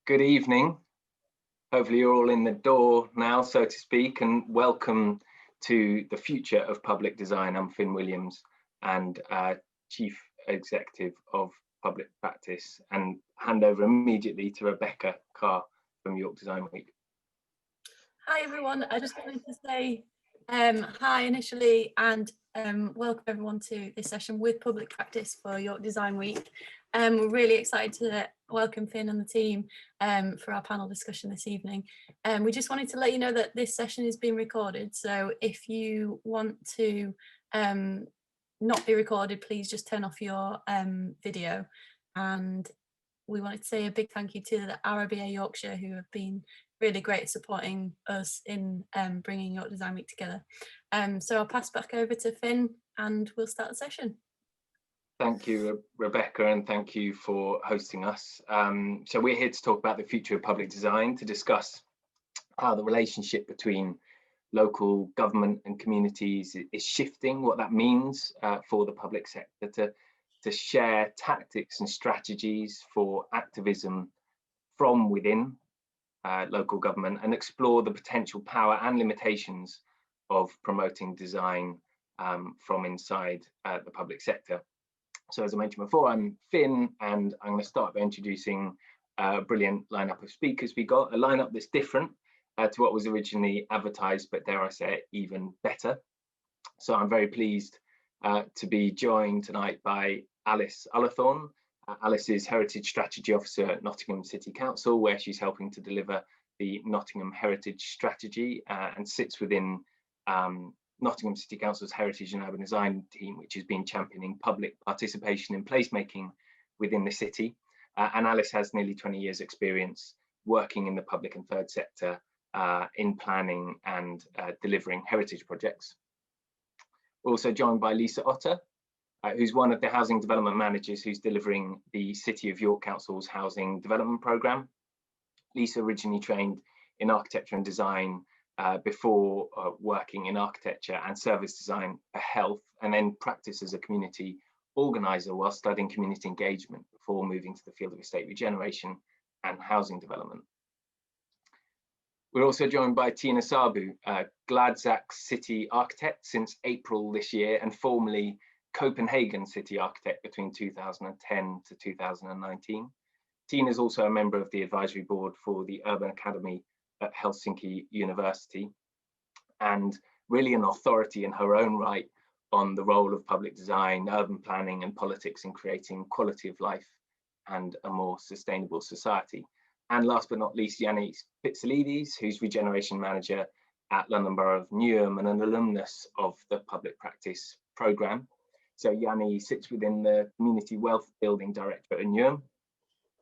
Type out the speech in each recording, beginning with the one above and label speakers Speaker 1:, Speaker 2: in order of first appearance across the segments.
Speaker 1: Good evening. Hopefully you're all in the door now, so to speak, and welcome to the Future of Public Design. I'm Finn Williams and Chief Executive of Public Practice, and hand over immediately to Rebecca Carr from York Design Week.
Speaker 2: Hi everyone, I just wanted to say hi initially and welcome everyone to this session with Public Practice for York Design Week. We're really excited to welcome Finn and the team for our panel discussion this evening. We just wanted to let you know that this session is being recorded, so if you want to not be recorded, please just turn off your video. And we wanted to say a big thank you to the RIBA Yorkshire, who have been really great at supporting us in bringing York Design Week together. So I'll pass back over to Finn and we'll start the session.
Speaker 1: Thank you, Rebecca, and thank you for hosting us. So we're here to talk about the future of public design, to discuss how the relationship between local government and communities is shifting, what that means for the public sector, to share tactics and strategies for activism from within local government, and explore the potential power and limitations of promoting design from inside the public sector. So as I mentioned before, I'm Finn, and I'm going to start by introducing a brilliant lineup of speakers. We got a lineup that's different to what was originally advertised, but dare I say it, even better. So I'm very pleased to be joined tonight by Alice Ullathorne. Alice is Heritage Strategy Officer at Nottingham City Council, where she's helping to deliver the Nottingham Heritage Strategy and sits within Nottingham City Council's Heritage and Urban Design team, which has been championing public participation in placemaking within the city. And Alice has nearly 20 years experience working in the public and third sector in planning and delivering heritage projects. We're also joined by Lisa Otter, who's one of the housing development managers who's delivering the City of York Council's housing development programme. Lisa originally trained in architecture and design before working in architecture and service design for health, and then practiced as a community organiser while studying community engagement before moving to the field of estate regeneration and housing development. We're also joined by Tina Saaby, Gladsack City Architect since April this year, and formerly Copenhagen City Architect between 2010 to 2019. Tina is also a member of the advisory board for the Urban Academy at Helsinki University, and really an authority in her own right on the role of public design, urban planning and politics in creating quality of life and a more sustainable society. And last but not least, Yanni Pitsillides, who's Regeneration Manager at London Borough of Newham and an alumnus of the Public Practice programme. So Yanni sits within the Community Wealth Building Directorate at Newham,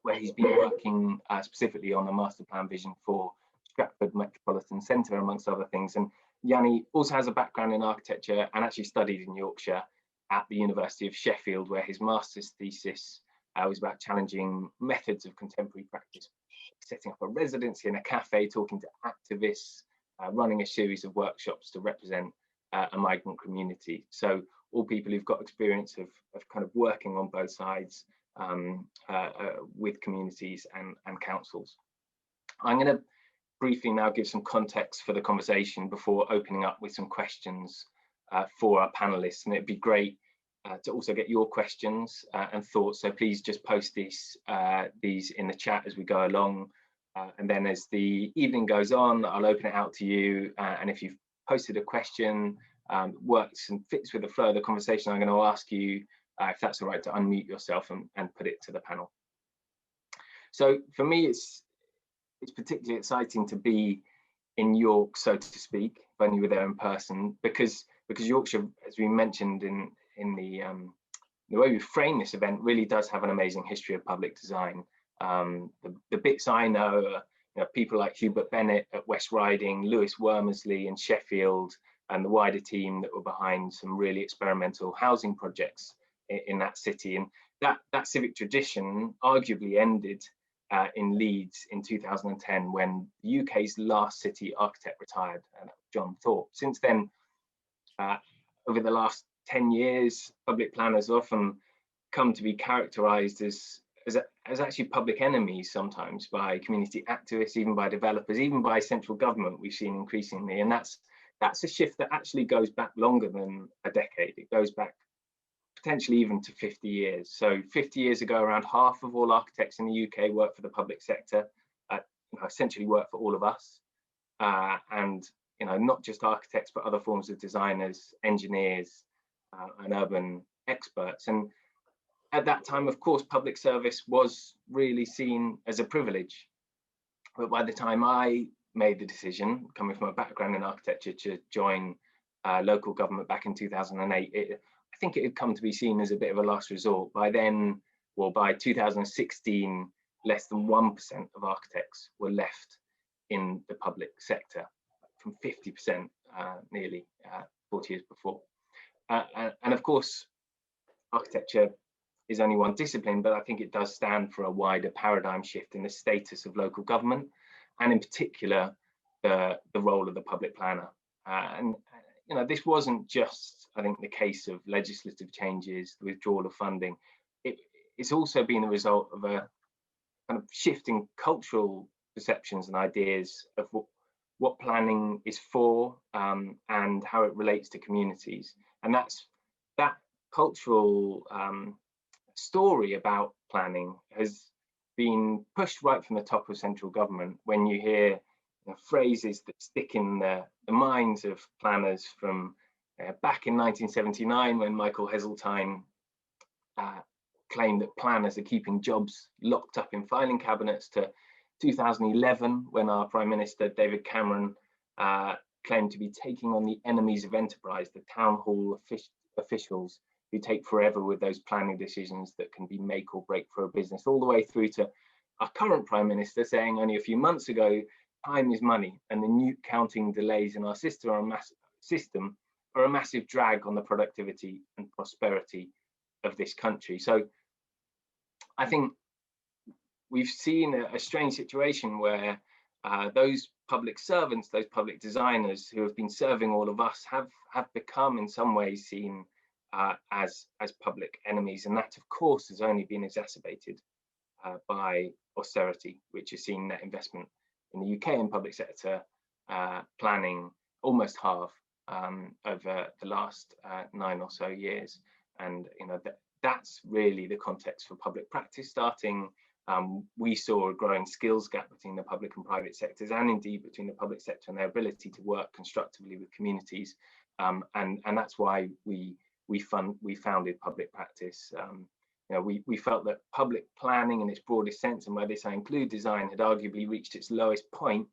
Speaker 1: where he's been working specifically on a master plan vision for Stratford Metropolitan Centre, amongst other things. And Yanni also has a background in architecture and actually studied in Yorkshire at the University of Sheffield, where his master's thesis was about challenging methods of contemporary practice, setting up a residency in a cafe, talking to activists, running a series of workshops to represent a migrant community. So all people who've got experience of kind of working on both sides with communities and councils. I'm going to briefly now give some context for the conversation before opening up with some questions for our panelists, and it'd be great to also get your questions and thoughts, so please just post these in the chat as we go along, and then as the evening goes on, I'll open it out to you, and if you've posted a question works and fits with the flow of the conversation, I'm going to ask you if that's all right to unmute yourself and put it to the panel. So for me, it's particularly exciting to be in York, so to speak, if only we're there in person, because Yorkshire, as we mentioned in the way we frame this event, really does have an amazing history of public design. The bits I know, people like Hubert Bennett at West Riding, Lewis Wormersley in Sheffield, and the wider team that were behind some really experimental housing projects in that city. And that civic tradition arguably ended in Leeds in 2010 when the UK's last city architect retired, John Thorpe. Since then, over the last 10 years, public planners often come to be characterised as as actually public enemies sometimes by community activists, even by developers, even by central government. We've seen increasingly, and that's a shift that actually goes back longer than a decade. It goes back potentially even to 50 years. So 50 years ago, around half of all architects in the UK worked for the public sector, essentially worked for all of us, and not just architects, but other forms of designers, engineers, and urban experts. And at that time, of course, public service was really seen as a privilege. But by the time I made the decision, coming from a background in architecture, to join local government back in 2008, I think it had come to be seen as a bit of a last resort. By then, well, by 2016, less than 1% of architects were left in the public sector, from 50% nearly 40 years before. And of course, architecture is only one discipline, but I think it does stand for a wider paradigm shift in the status of local government, and in particular, the role of the public planner. And this wasn't just, I think, the case of legislative changes, the withdrawal of funding. It's also been the result of a kind of shifting cultural perceptions and ideas of what planning is for, and how it relates to communities. And that cultural story about planning has been pushed right from the top of central government. When you hear phrases that stick in the minds of planners from back in 1979, when Michael Heseltine claimed that planners are keeping jobs locked up in filing cabinets, to 2011, when our Prime Minister David Cameron claimed to be taking on the enemies of enterprise, the town hall officials who take forever with those planning decisions that can be make or break for a business, all the way through to our current Prime Minister saying only a few months ago, time is money, and the new counting delays in our system are a massive drag on the productivity and prosperity of this country. So I think we've seen a strange situation where those public servants, those public designers who have been serving all of us have become in some ways seen as public enemies. And that, of course, has only been exacerbated by austerity, which has seen net investment in the UK in public sector planning almost halve over the last 9 or so years. And that's really the context for public practice starting. We saw a growing skills gap between the public and private sectors, and indeed between the public sector and their ability to work constructively with communities. And that's why we founded public practice. We felt that public planning in its broadest sense, and by this I include design, had arguably reached its lowest point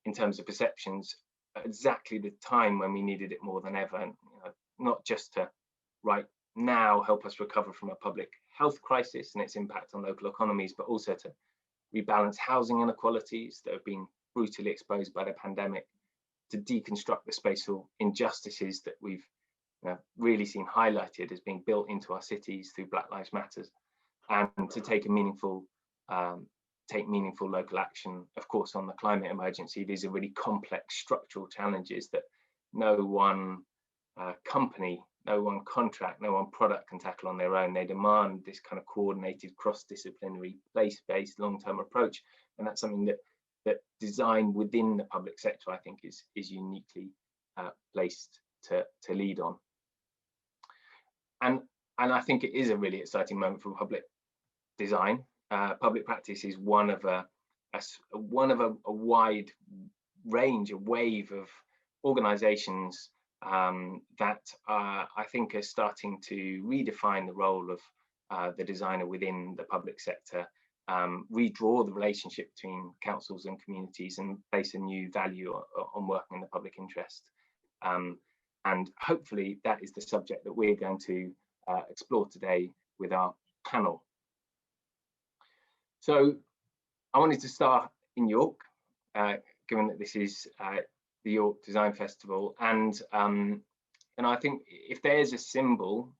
Speaker 1: in terms of perceptions at exactly the time when we needed it more than ever. And not just to right now help us recover from a public health crisis and its impact on local economies, but also to rebalance housing inequalities that have been brutally exposed by the pandemic, to deconstruct the spatial injustices that we've really seen highlighted as being built into our cities through Black Lives Matter, and to take meaningful local action, of course, on the climate emergency. These are really complex structural challenges that no one company, no one contract, no one product can tackle on their own. They demand this kind of coordinated, cross-disciplinary, place-based, long-term approach, and that's something that design within the public sector, I think, is uniquely placed to lead on. And I think it is a really exciting moment for public design. Public practice is one of a wide range, a wave of organisations that I think are starting to redefine the role of the designer within the public sector, redraw the relationship between councils and communities, and place a new value on working in the public interest. And hopefully that is the subject that we're going to explore today with our panel. So I wanted to start in York, given that this is the York Design Festival, and I think if there's a symbol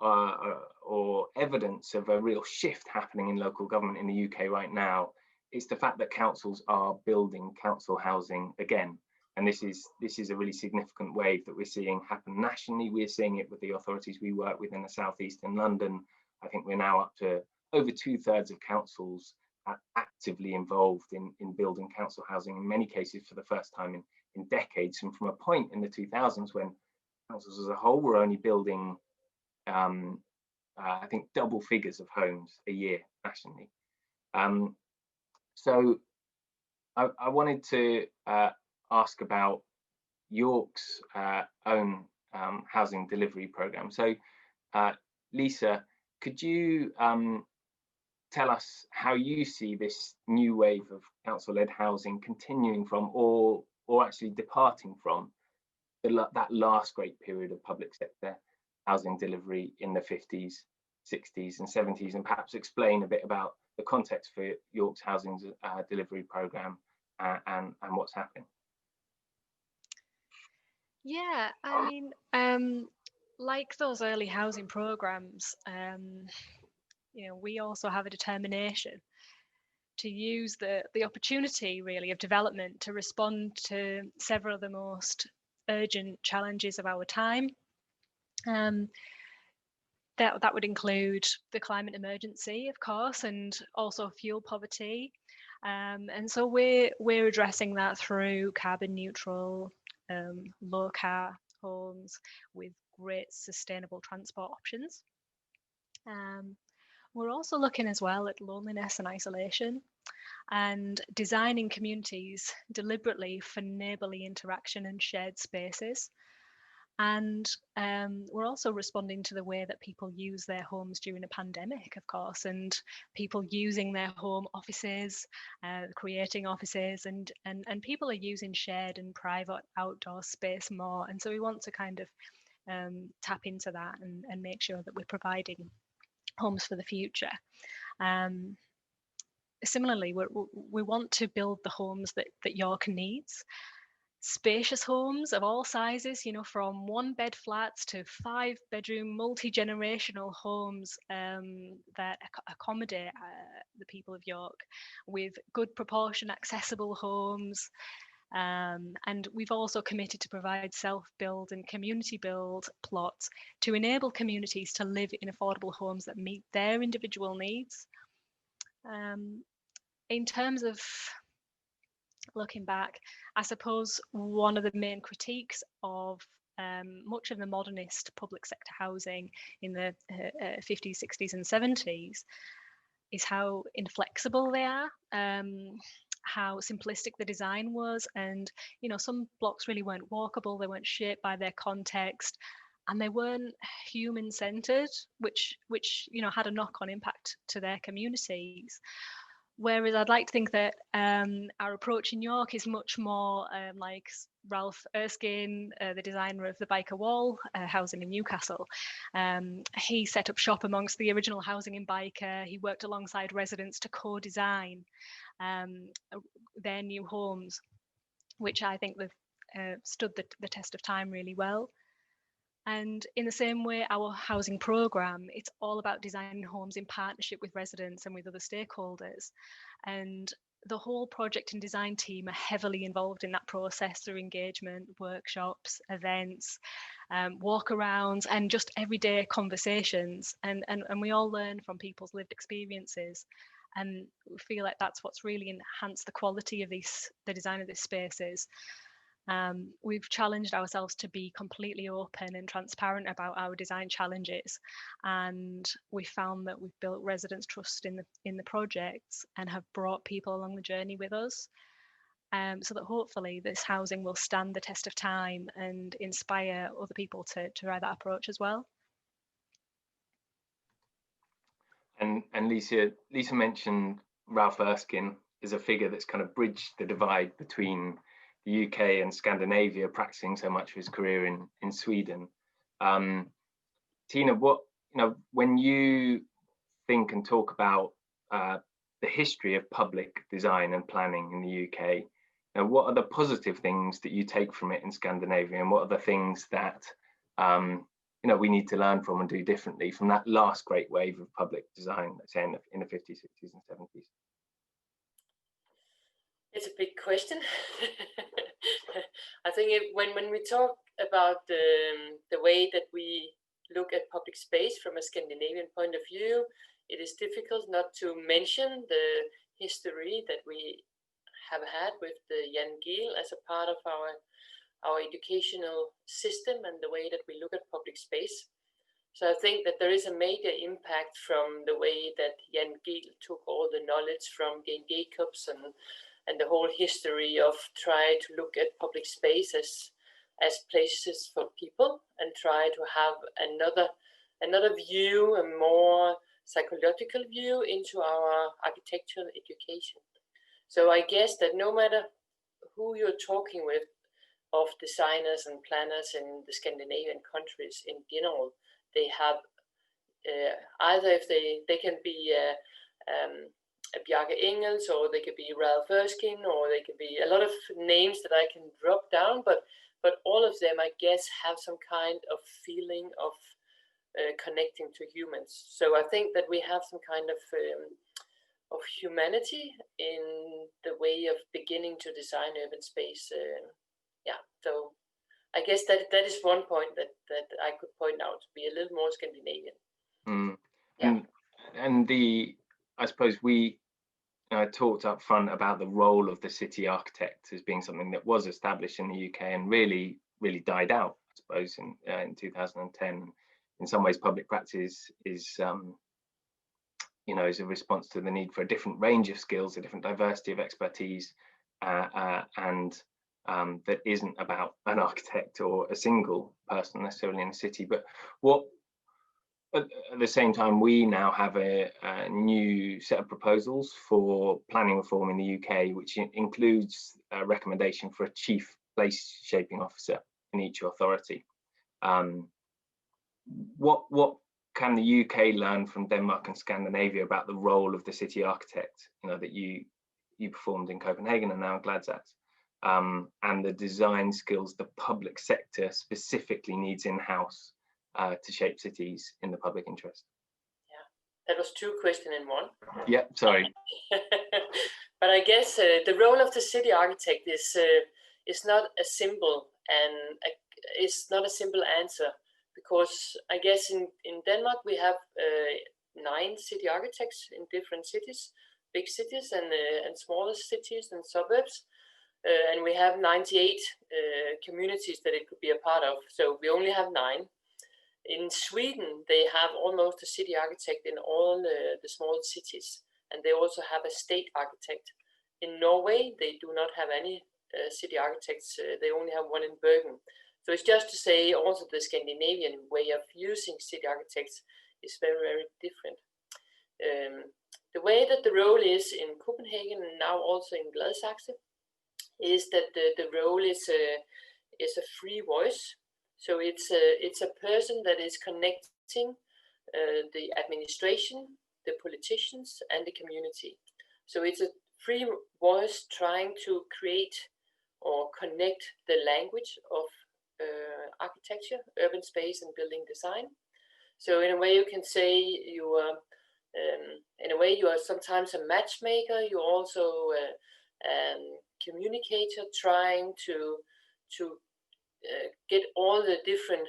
Speaker 1: or evidence of a real shift happening in local government in the UK right now, it's the fact that councils are building council housing again. And this is a really significant wave that we're seeing happen nationally. We're seeing it with the authorities we work with in the southeast in London. I think we're now up to over 2/3 of councils are actively involved in building council housing, in many cases for the first time in decades, and from a point in the 2000s when councils as a whole were only building I think double figures of homes a year nationally. So I wanted to ask about York's own housing delivery programme. So Lisa, could you tell us how you see this new wave of council-led housing continuing from or actually departing from that last great period of public sector housing delivery in the 50s, 60s and 70s, and perhaps explain a bit about the context for York's housing delivery programme and what's happening?
Speaker 3: Yeah, I mean, like those early housing programmes, you know, we also have a determination to use the opportunity really of development to respond to several of the most urgent challenges of our time. That would include the climate emergency, of course, and also fuel poverty. And so we're addressing that through carbon neutral, low car homes with great sustainable transport options. We're also looking as well at loneliness and isolation and designing communities deliberately for neighbourly interaction and shared spaces. And we're also responding to the way that people use their homes during a pandemic, of course, and people using their home offices, creating offices, and people are using shared and private outdoor space more. And so we want to kind of tap into that and make sure that we're providing homes for the future. Similarly, we want to build the homes that York needs. Spacious homes of all sizes, you know, from 1-bed flats to 5-bedroom multi-generational homes that accommodate the people of York, with good proportion accessible homes. And we've also committed to provide self-build and community build plots to enable communities to live in affordable homes that meet their individual needs. In terms of looking back, I suppose one of the main critiques of much of the modernist public sector housing in the 50s, 60s and 70s is how inflexible they are, how simplistic the design was, and you know, some blocks really weren't walkable, they weren't shaped by their context, and they weren't human-centered, which you know, had a knock-on impact to their communities. Whereas I'd like to think that our approach in York is much more like Ralph Erskine, the designer of the Biker Wall housing in Newcastle. He set up shop amongst the original housing in Biker. He worked alongside residents to co-design their new homes, which I think they've stood the test of time really well. And in the same way, our housing programme, it's all about designing homes in partnership with residents and with other stakeholders. And the whole project and design team are heavily involved in that process through engagement, workshops, events, walk-arounds, and just everyday conversations. And we all learn from people's lived experiences. And we feel like that's what's really enhanced the quality of the design of these spaces. We've challenged ourselves to be completely open and transparent about our design challenges, and we found that we've built residents' trust in the projects and have brought people along the journey with us, so that hopefully this housing will stand the test of time and inspire other people to try that approach as well.
Speaker 1: And Lisa mentioned Ralph Erskine as a figure that's kind of bridged the divide between the UK and Scandinavia, practicing so much of his career in Sweden. Tina, when you think and talk about the history of public design and planning in the UK, what are the positive things that you take from it in Scandinavia, and what are the things that we need to learn from and do differently from that last great wave of public design, let's say in the 50s, 60s and 70s?
Speaker 4: It's a big question. I think when we talk about the way that we look at public space from a Scandinavian point of view, it is difficult not to mention the history that we have had with the Gehl as a part of our educational system and the way that we look at public space. So I think that there is a major impact from the way that Yanni took all the knowledge from Jane Jacobs and the whole history of trying to look at public space as places for people and try to have another view, a more psychological view into our architectural education. So I guess that no matter who you're talking with, of designers and planners in the Scandinavian countries in general, they have either if they can be a Bjarke Ingels, or they could be Ralph Erskine, or they could be a lot of names that I can drop down, but all of them, I guess, have some kind of feeling of connecting to humans. So I think that we have some kind of humanity in the way of beginning to design urban space. So I guess that is one point that I could point out to be a little more Scandinavian.
Speaker 1: And I suppose we talked up front about the role of the city architect as being something that was established in the UK and really died out, I suppose, in 2010. In some ways, public practice is is a response to the need for a different range of skills, a different diversity of expertise, and that isn't about an architect or a single person necessarily in a city. But what at the same time, we now have a new set of proposals for planning reform in the UK, which includes a recommendation for a chief place shaping officer in each authority. What can the UK learn from Denmark and Scandinavia about the role of the city architect, that you performed in Copenhagen and now in Gladsaxe, and the design skills the public sector specifically needs in-house to shape cities in the public interest?
Speaker 4: Yeah, that was two questions in one.
Speaker 1: Yeah, sorry.
Speaker 4: But I guess the role of the city architect is not a simple answer, because I guess in Denmark we have 9 city architects in different cities, big cities and smaller cities and suburbs, and we have 98 communities that it could be a part of. So we only have 9. In Sweden, they have almost a city architect in all the small cities, and they also have a state architect. In Norway, they do not have any city architects. They only have one in Bergen. So it's just to say also the Scandinavian way of using city architects is very, very different. The way that the role is in Copenhagen and now also in Gladsaxe is that the role is a free voice. So it's a person that is connecting the administration, the politicians, and the community. So it's a free voice trying to create or connect the language of architecture, urban space, and building design. So in a way, you can say you are sometimes a matchmaker. You're also a communicator trying to get all the different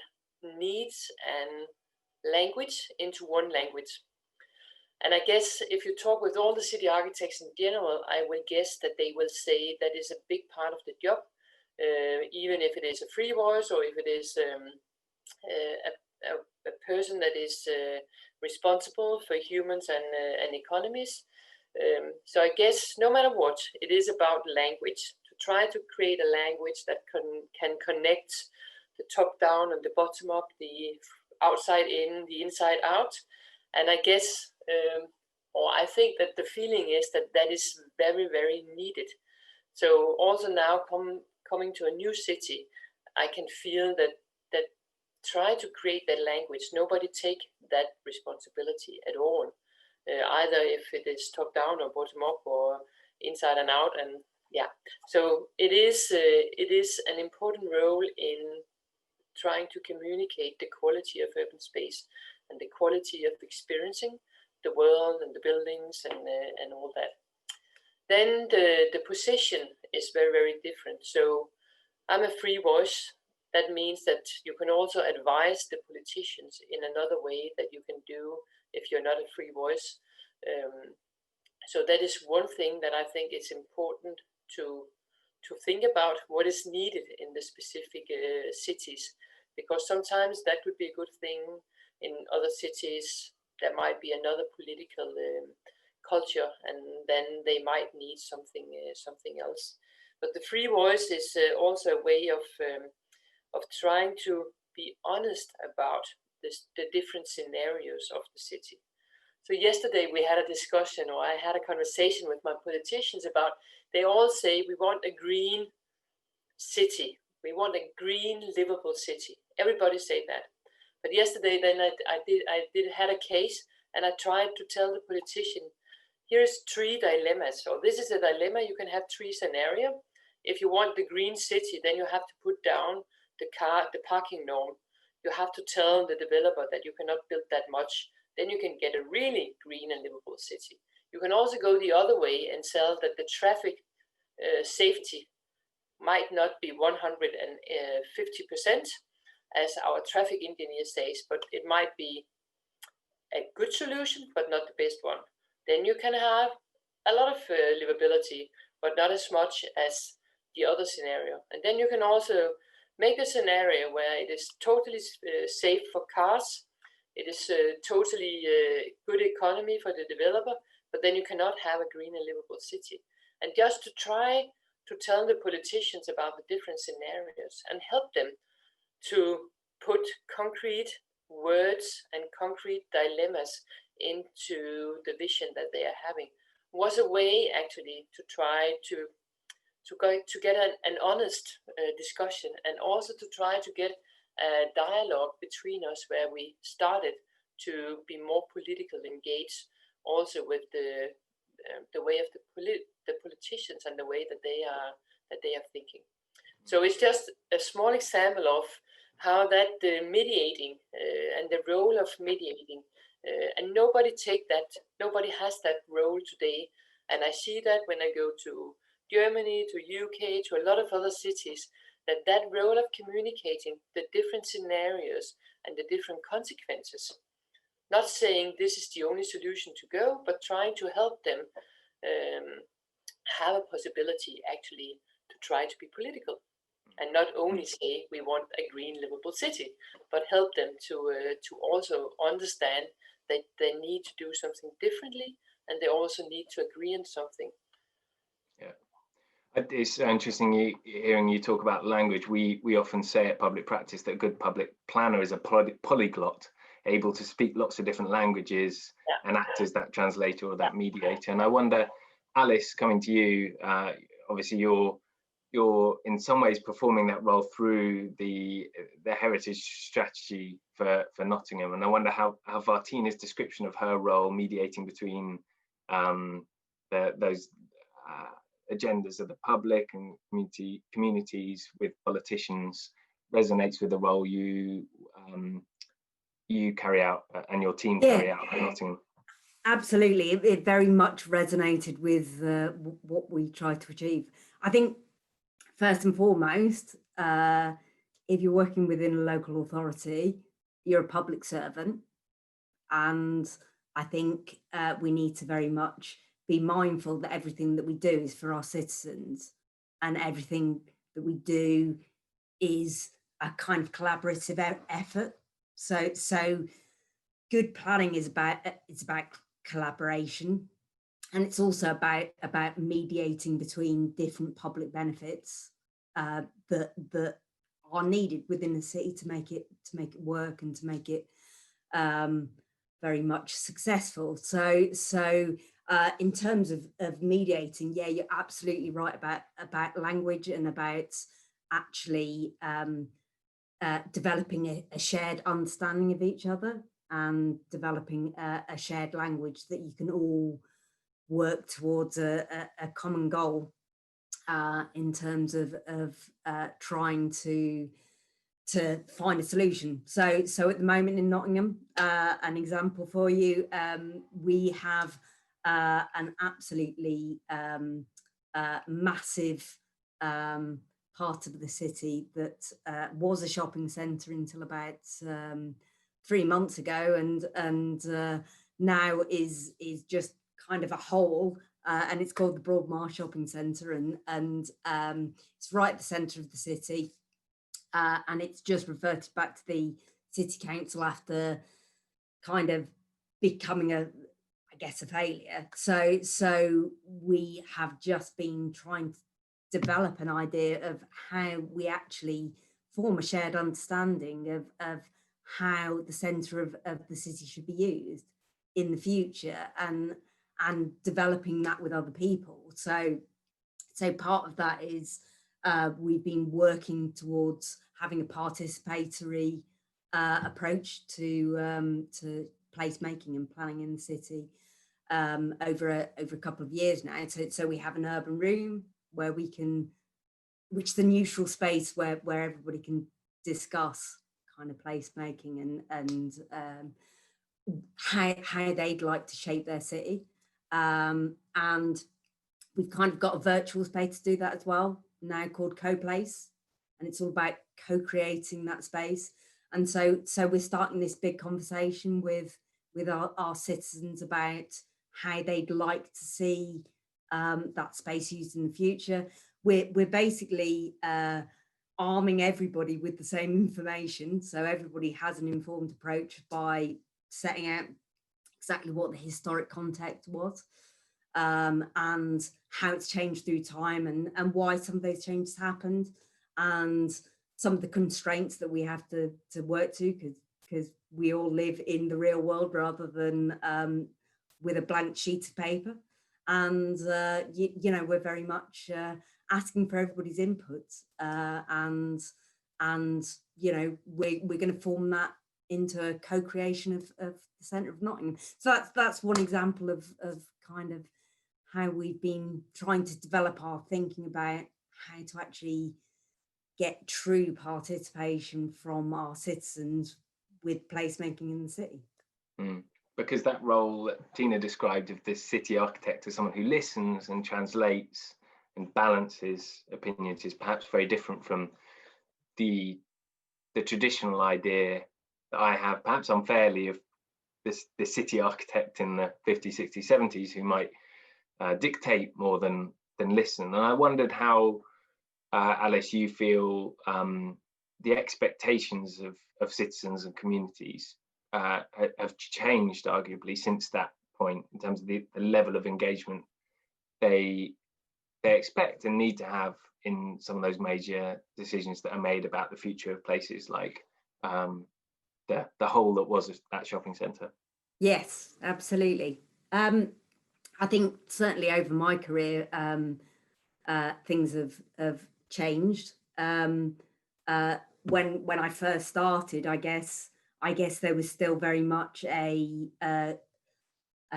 Speaker 4: needs and language into one language. And I guess if you talk with all the city architects in general, I will guess that they will say that is a big part of the job, even if it is a free voice or if it is a person that is responsible for humans and economies. So I guess no matter what, it is about language. Try to create a language that can connect the top down and the bottom up, the outside in, the inside out. And I guess, or I think that the feeling is that is very, very needed. So also now coming to a new city, I can feel that try to create that language. Nobody take that responsibility at all, either if it is top down or bottom up or inside and out. And yeah, so it is an important role in trying to communicate the quality of urban space and the quality of experiencing the world and the buildings and all that. Then the position is very, very different. So I'm a free voice that means that you can also advise the politicians in another way that you can do if you're not a free voice. So that is one thing that I think is important to think about, what is needed in the specific cities, because sometimes that could be a good thing. In other cities there might be another political culture, and then they might need something else. But the free voice is also a way of trying to be honest about the different scenarios of the city. So yesterday we had a discussion, or I had a conversation with my politicians about, they all say we want a green city. We want a green, livable city. Everybody say that. But yesterday then I had a case, and I tried to tell the politician, here's 3 dilemmas. So this is a dilemma. You can have 3 scenarios. If you want the green city, then you have to put down the parking norm. You have to tell the developer that you cannot build that much. Then you can get a really green and livable city. You can also go the other way and tell that the traffic safety might not be 150%, as our traffic engineer says, but it might be a good solution, but not the best one. Then you can have a lot of livability, but not as much as the other scenario. And then you can also make a scenario where it is totally safe for cars. It is totally good economy for the developer, but then you cannot have a green and livable city. And just to try to tell the politicians about the different scenarios and help them to put concrete words and concrete dilemmas into the vision that they are having was a way actually to try to get an honest discussion, and also to try to get a dialogue between us where we started to be more political engaged, also with the way of the politicians and the way that they are thinking. So it's just a small example of how that the mediating and the role of mediating, and nobody has that role today. And I see that when I go to Germany, to UK, to a lot of other cities, that role of communicating the different scenarios and the different consequences, not saying this is the only solution to go, but trying to help them have a possibility actually to try to be political, and not only say we want a green, livable city, but help them to also understand that they need to do something differently, and they also need to agree on something.
Speaker 1: Yeah. It's interesting hearing you talk about language. We often say at Public Practice that a good public planner is a polyglot, able to speak lots of different languages, yeah, and act as that translator or that mediator. And I wonder, Alice, coming to you, obviously you're in some ways performing that role through the heritage strategy for Nottingham. And I wonder how Vartina's description of her role mediating between those agendas of the public and communities with politicians resonates with the role you carry out and your team carry out at Nottingham.
Speaker 5: Absolutely, it very much resonated with what we try to achieve. I think first and foremost, if you're working within a local authority, you're a public servant, and I think we need to very much be mindful that everything that we do is for our citizens, and everything that we do is a kind of collaborative effort. So good planning is about collaboration, and it's also about mediating between different public benefits that are needed within the city to make it work and to make it very much successful. So in terms of mediating, yeah, you're absolutely right about language and about actually developing a shared understanding of each other, and developing a shared language that you can all work towards a common goal in terms of trying to find a solution. So at the moment in Nottingham, an example for you, we have an absolutely massive part of the city that was a shopping centre until about 3 months ago, and now is just kind of a whole, and it's called the Broadmarsh Shopping Centre, and it's right at the centre of the city, and it's just reverted back to the city council after kind of becoming a failure. So we have just been trying to develop an idea of how we actually form a shared understanding of how the centre of the city should be used in the future, and developing that with other people. So part of that is we've been working towards having a participatory approach to placemaking and planning in the city over a couple of years now. So we have an urban room where we can, which is the neutral space where everybody can discuss kind of placemaking and how they'd like to shape their city. And we've kind of got a virtual space to do that as well now, called Co-Place, and it's all about co-creating that space. And so we're starting this big conversation with our citizens about how they'd like to see that space used in the future. We're basically arming everybody with the same information, so everybody has an informed approach by setting out exactly what the historic context was, and how it's changed through time, and why some of those changes happened, and some of the constraints that we have to work to, because we all live in the real world rather than with a blank sheet of paper. And you know, we're very much asking for everybody's input, and you know, we're going to form that into a co-creation of the centre of Nottingham. So that's one example of kind of how we've been trying to develop our thinking about how to actually get true participation from our citizens with placemaking in the city.
Speaker 1: Because that role that Tina described of this city architect as someone who listens and translates and balances opinions is perhaps very different from the traditional idea that I have, perhaps unfairly, of the city architect in the 50s, 60s, 70s who might dictate more than listen. And I wondered how, Alice, you feel the expectations of citizens and communities have changed arguably since that point, in terms of the level of engagement they expect and need to have in some of those major decisions that are made about the future of places like the whole that was that shopping centre. Yes,
Speaker 5: absolutely. I think certainly over my career, things have changed. When I first started, I guess there was still very much a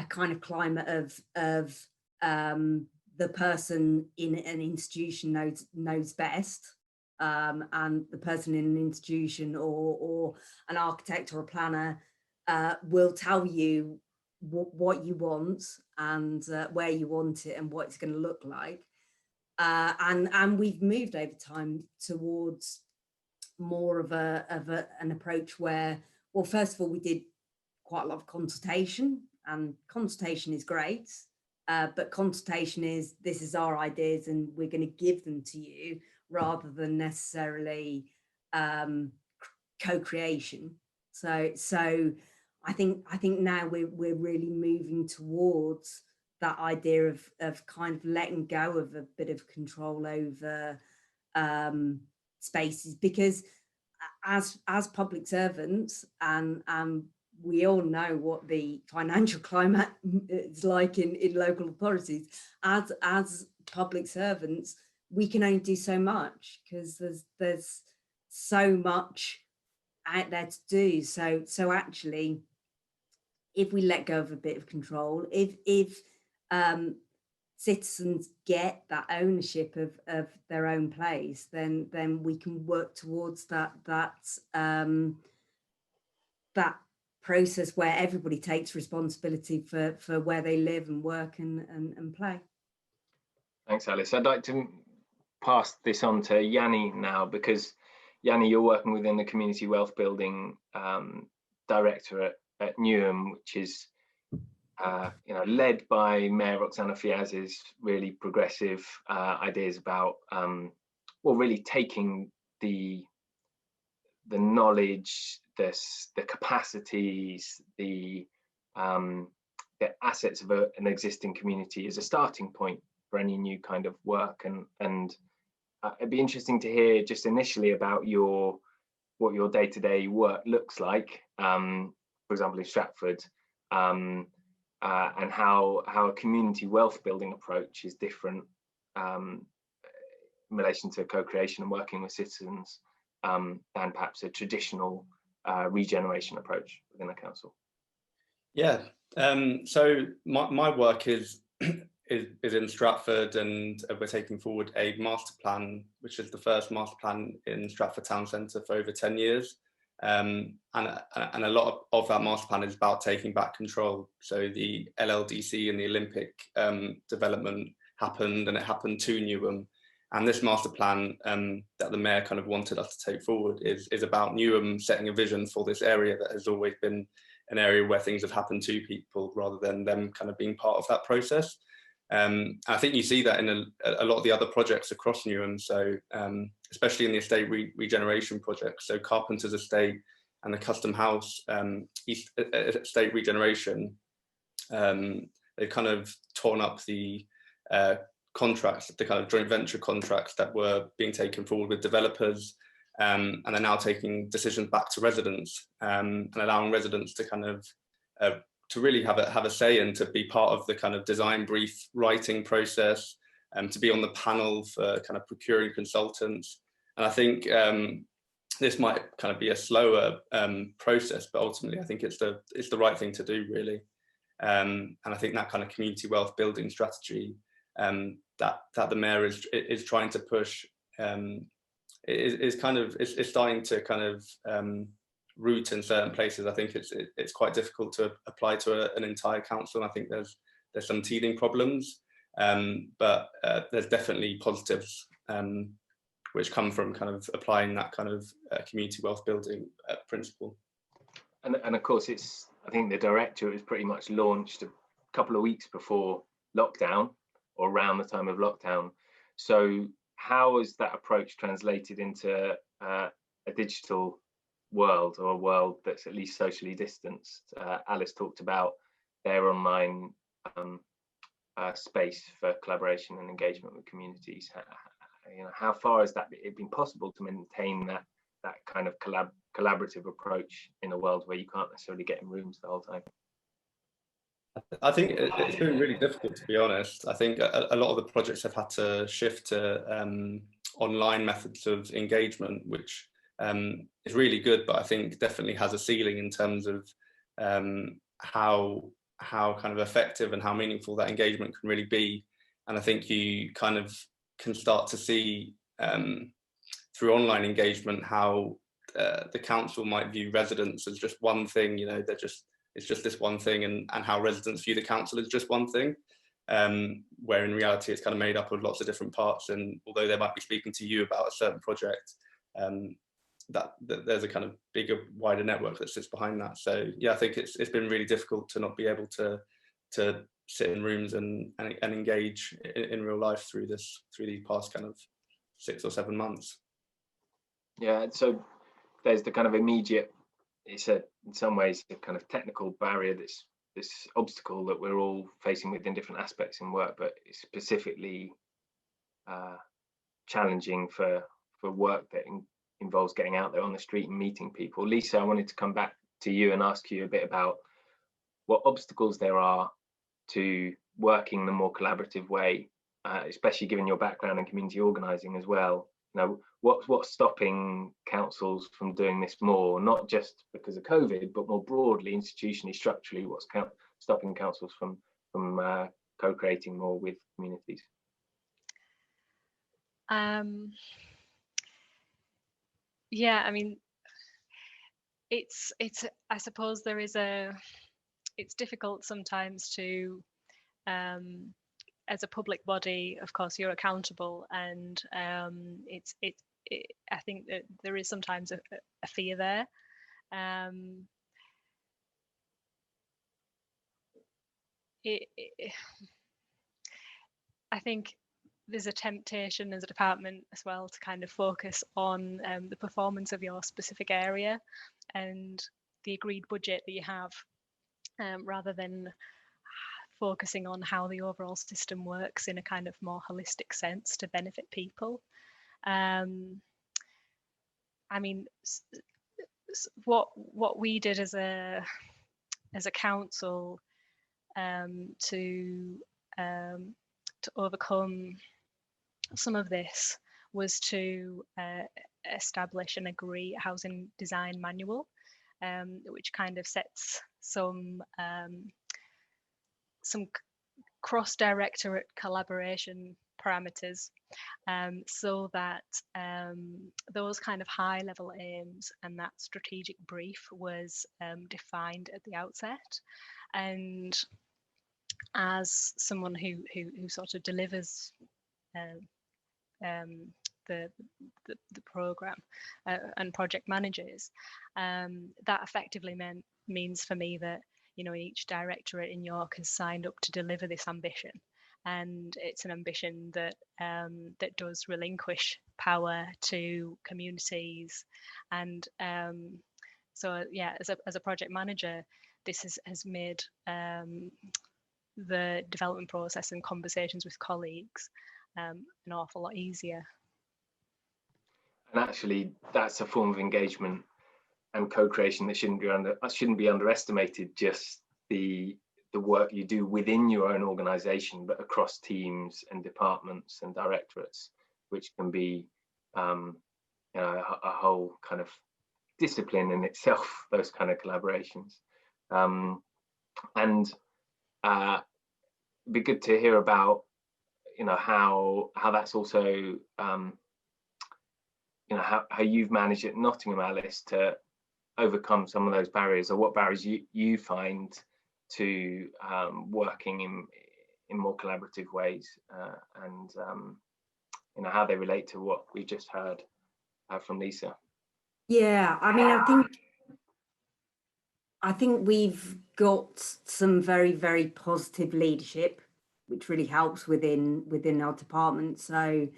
Speaker 5: kind of climate of the person in an institution knows best, and the person in an institution or an architect or a planner will tell you what you want and where you want it and what it's going to look like. And we've moved over time towards more of an approach where, well, first of all, we did quite a lot of consultation, and consultation is great, but consultation is, this is our ideas and we're going to give them to you, rather than necessarily co-creation. So I think now we're really moving towards that idea of kind of letting go of a bit of control over spaces, because as public servants, and we all know what the financial climate is like in local authorities, as public servants, we can only do so much, because there's so much out there to do. So actually, if we let go of a bit of control, if citizens get that ownership of their own place, then we can work towards that process where everybody takes responsibility for where they live and work and play.
Speaker 1: Thanks, Alice. I'd like to pass this on to Yanni now, because Yanni, you're working within the Community Wealth Building Directorate at Newham, which is led by Mayor Roxana Fiaz's really progressive ideas about really taking the knowledge, the capacities, the assets of an existing community as a starting point for any new kind of work. And it'd be interesting to hear just initially about what your day-to-day work looks like, for example, in Stratford, and how a community wealth building approach is different in relation to co-creation and working with citizens than perhaps a traditional regeneration approach within a council.
Speaker 6: Yeah, so my work is in Stratford, and we're taking forward a master plan, which is the first master plan in Stratford Town Centre for over 10 years. And a lot of that master plan is about taking back control. So the LLDC and the Olympic development happened, and it happened to Newham. And this master plan that the mayor kind of wanted us to take forward is about Newham setting a vision for this area that has always been an area where things have happened to people rather than them kind of being part of that process. I think you see that in a lot of the other projects across Newham, so especially in the estate regeneration projects, so Carpenter's Estate and the Custom House East Estate Regeneration, they've kind of torn up the contracts, the kind of joint venture contracts that were being taken forward with developers, and they're now taking decisions back to residents and allowing residents to kind of to really have a say and to be part of the kind of design brief writing process, to be on the panel for kind of procuring consultants. And I think this might kind of be a slower process, but ultimately I think it's the right thing to do, really. And I think that kind of community wealth building strategy that the mayor is trying to push is starting to kind of root in certain places. I think it's quite difficult to apply to an entire council, and I think there's some teething problems, but there's definitely positives which come from kind of applying that kind of community wealth building principle.
Speaker 1: And of course, I think the directorate was pretty much launched a couple of weeks before lockdown, or around the time of lockdown. So how is that approach translated into a digital world, or a world that's at least socially distanced? Alice talked about their online space for collaboration and engagement with communities. How far has it been possible to maintain that kind of collaborative approach in a world where you can't necessarily get in rooms the whole time?
Speaker 6: I think it's been really difficult, to be honest. I think a lot of the projects have had to shift to online methods of engagement, which is really good, but I think definitely has a ceiling in terms of how kind of effective and how meaningful that engagement can really be. And I think you kind of can start to see through online engagement how the council might view residents as just one thing. It's just this one thing, and how residents view the council as just one thing, where in reality it's kind of made up of lots of different parts. And although they might be speaking to you about a certain project, that there's a kind of bigger, wider network that sits behind that. So yeah, I think it's been really difficult to not be able to sit in rooms and engage in real life through these past kind of 6 or 7 months.
Speaker 1: Yeah, so there's the kind of immediate, it's in some ways a kind of technical barrier, this obstacle that we're all facing within different aspects in work, but it's specifically challenging for work that involves getting out there on the street and meeting people. Lisa, I wanted to come back to you and ask you a bit about what obstacles there are to working the more collaborative way, especially given your background in community organising as well. What's stopping councils from doing this more, not just because of COVID, but more broadly, institutionally, structurally, what's stopping councils from co-creating more with communities?
Speaker 3: Yeah, I mean, it's I suppose it's difficult sometimes to as a public body, of course, you're accountable, and I think that there is sometimes a fear there. I think there's a temptation as a department as well to kind of focus on the performance of your specific area and the agreed budget that you have, rather than focusing on how the overall system works in a kind of more holistic sense to benefit people. I mean, what we did as a council to overcome some of this was to establish and agree a housing design manual, which kind of sets some cross-directorate collaboration parameters, so that those kind of high-level aims and that strategic brief was defined at the outset. And as someone who sort of delivers the program and project manages, that effectively means for me that, you know, each directorate in York has signed up to deliver this ambition, and it's an ambition that that does relinquish power to communities. And so yeah, as a project manager, this has made the development process and conversations with colleagues an awful lot easier.
Speaker 1: And actually, that's a form of engagement and co-creation that shouldn't be underestimated. Just the work you do within your own organisation, but across teams and departments and directorates, which can be you know, a whole kind of discipline in itself. Those kind of collaborations, and it'd be good to hear about, you know, how that's also you know, how you've managed at Nottingham, Alice, to overcome some of those barriers, or what barriers you find to working in more collaborative ways, and you know, how they relate to what we just heard from Lisa.
Speaker 5: Yeah, I mean, I think we've got some very, very positive leadership, which really helps within our department. So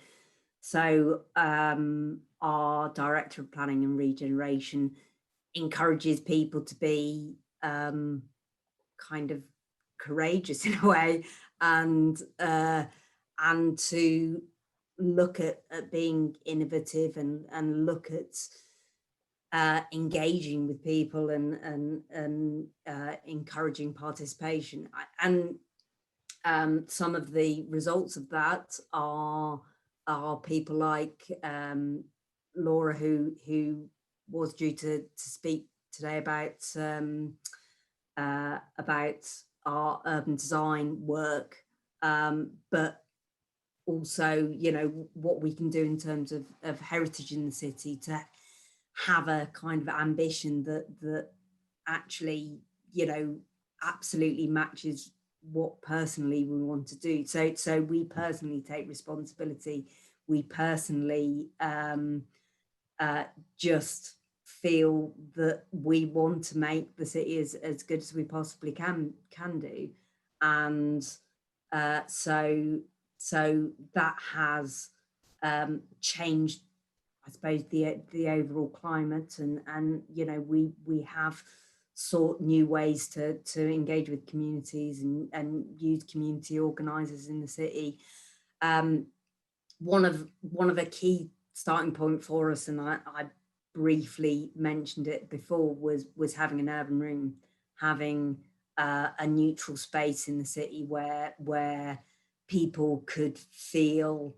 Speaker 5: our Director of Planning and Regeneration encourages people to be kind of courageous in a way, and to look at being innovative and look at engaging with people and encouraging participation. And some of the results of that are people like Laura, who was due to speak today about our urban design work, but also, you know, what we can do in terms of heritage in the city, to have a kind of ambition that actually, you know, absolutely matches what personally we want to do. So we personally take responsibility. We personally just feel that we want to make the city as good as we possibly can do. And so that has changed, I suppose, the overall climate, and you know, we have sought new ways to engage with communities and use community organisers in the city. One of the key starting point for us, and I briefly mentioned it before, was having an urban room, having a neutral space in the city where people could feel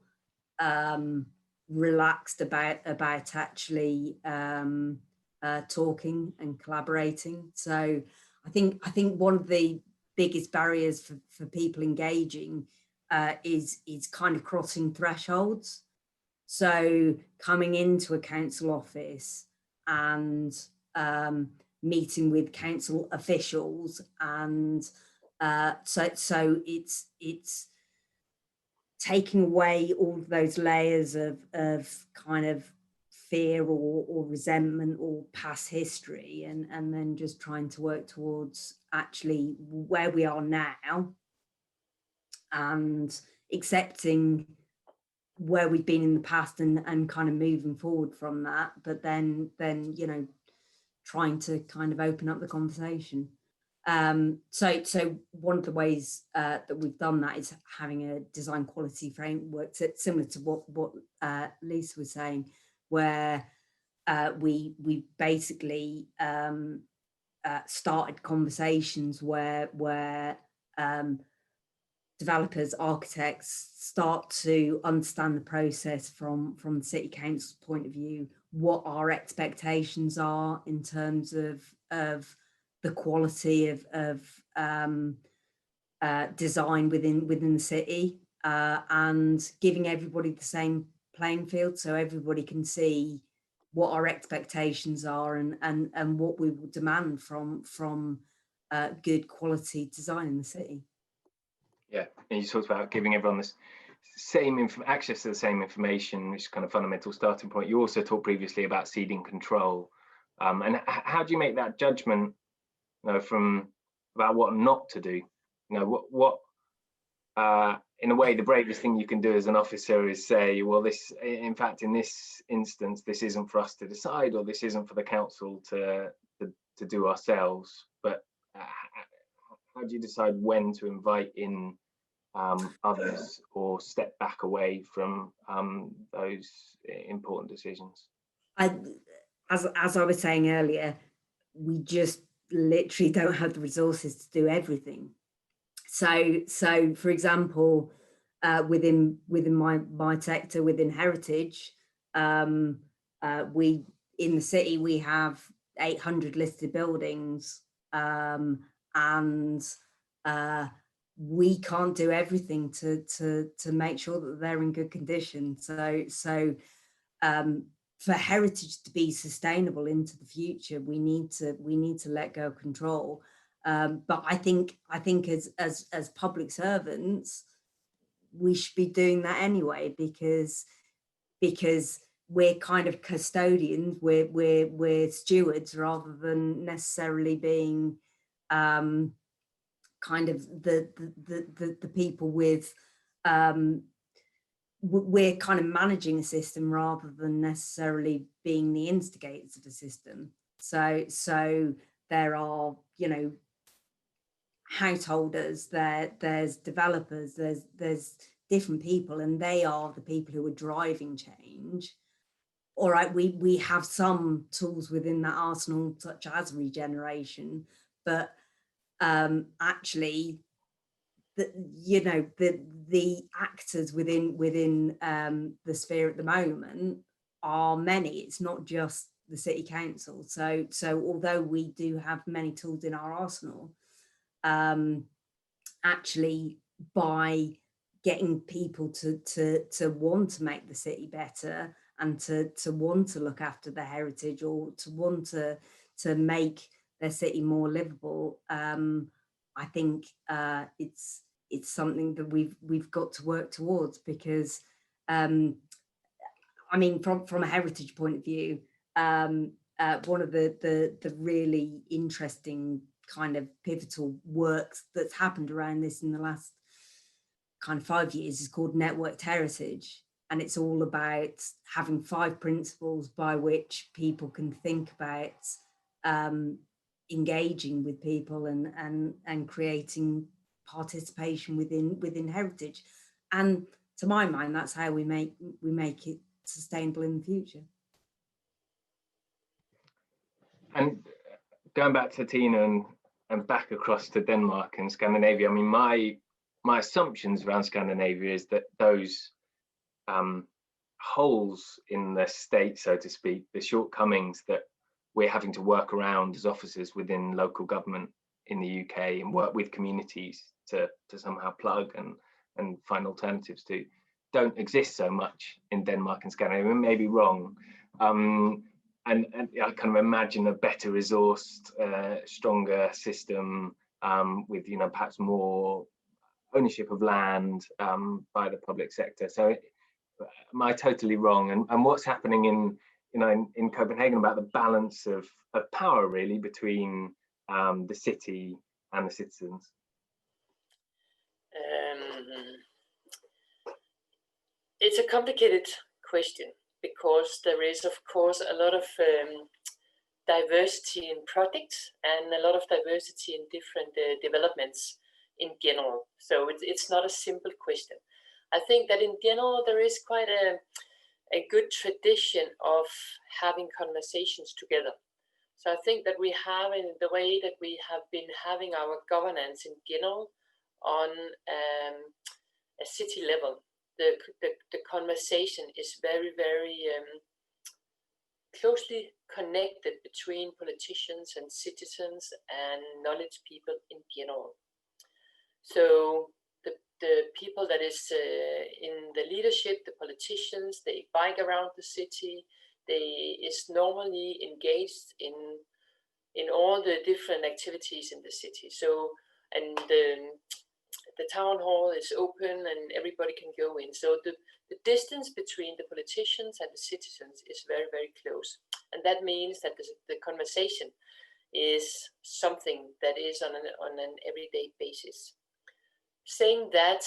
Speaker 5: relaxed about actually talking and collaborating. So I think one of the biggest barriers for people engaging is kind of crossing thresholds. So coming into a council office and meeting with council officials, and so it's taking away all of those layers of kind of fear or resentment or past history, and then just trying to work towards actually where we are now and accepting where we've been in the past and kind of moving forward from that, but then you know, trying to kind of open up the conversation. So one of the ways that we've done that is having a design quality framework similar to what Lisa was saying, where we basically started conversations where developers, architects start to understand the process from the City Council's point of view, what our expectations are in terms of the quality of design within the city, and giving everybody the same playing field so everybody can see what our expectations are and what we will demand from good quality design in the city.
Speaker 1: Yeah, and you talked about giving everyone this same access to the same information, which is kind of fundamental starting point. You also talked previously about ceding control, and how do you make that judgment, you know, from about what not to do? You know, what in a way, the bravest thing you can do as an officer is say, well, this, in fact, in this instance, this isn't for us to decide, or this isn't for the council to do ourselves. But how do you decide when to invite in others or step back away from those important decisions?
Speaker 5: As I was saying earlier, we just literally don't have the resources to do everything. So for example, within my sector, within heritage, we in the city we have 800 listed buildings, and we can't do everything to make sure that they're in good condition. So for heritage to be sustainable into the future, we need to let go of control. But I think as public servants, we should be doing that anyway, because we're kind of custodians, we're stewards rather than necessarily being kind of the people with we're kind of managing a system rather than necessarily being the instigators of the system. So there are, you know, householders, there's developers, there's different people, and they are the people who are driving change. All right, we have some tools within that arsenal, such as regeneration, but actually, you know, the actors within the sphere at the moment are many. It's not just the City Council. So although we do have many tools in our arsenal, actually by getting people to want to make the city better and to want to look after the heritage, or to want to make their city more livable, I think it's something that we've got to work towards, because I mean, from a heritage point of view, one of the really interesting kind of pivotal works that's happened around this in the last kind of 5 years is called Networked Heritage, and it's all about having 5 principles by which people can think about engaging with people and creating participation within heritage. And to my mind, that's how we make it sustainable in the future.
Speaker 1: And going back to Tina and back across to Denmark and Scandinavia, I mean, my assumptions around Scandinavia is that those holes in the state, so to speak, the shortcomings that we're having to work around as officers within local government in the UK and work with communities to somehow plug and find alternatives to, don't exist so much in Denmark and Scandinavia. I may be wrong. And I kind of imagine a better resourced, stronger system with, you know, perhaps more ownership of land by the public sector. So am I totally wrong? And what's happening in Copenhagen about the balance of power really between the city and the citizens?
Speaker 4: It's a complicated question because there is, of course, a lot of diversity in projects and a lot of diversity in different developments in general. So it's not a simple question. I think that in general there is quite a good tradition of having conversations together. So I think that we have, in the way that we have been having our governance in general on a city level, the conversation is very, very closely connected between politicians and citizens and knowledge people in general. So the people that is in the leadership, the politicians, they bike around the city, they is normally engaged in all the different activities in the city. So, and the town hall is open and everybody can go in. So the distance between the politicians and the citizens is very, very close. And that means that the conversation is something that is on an everyday basis. Saying that,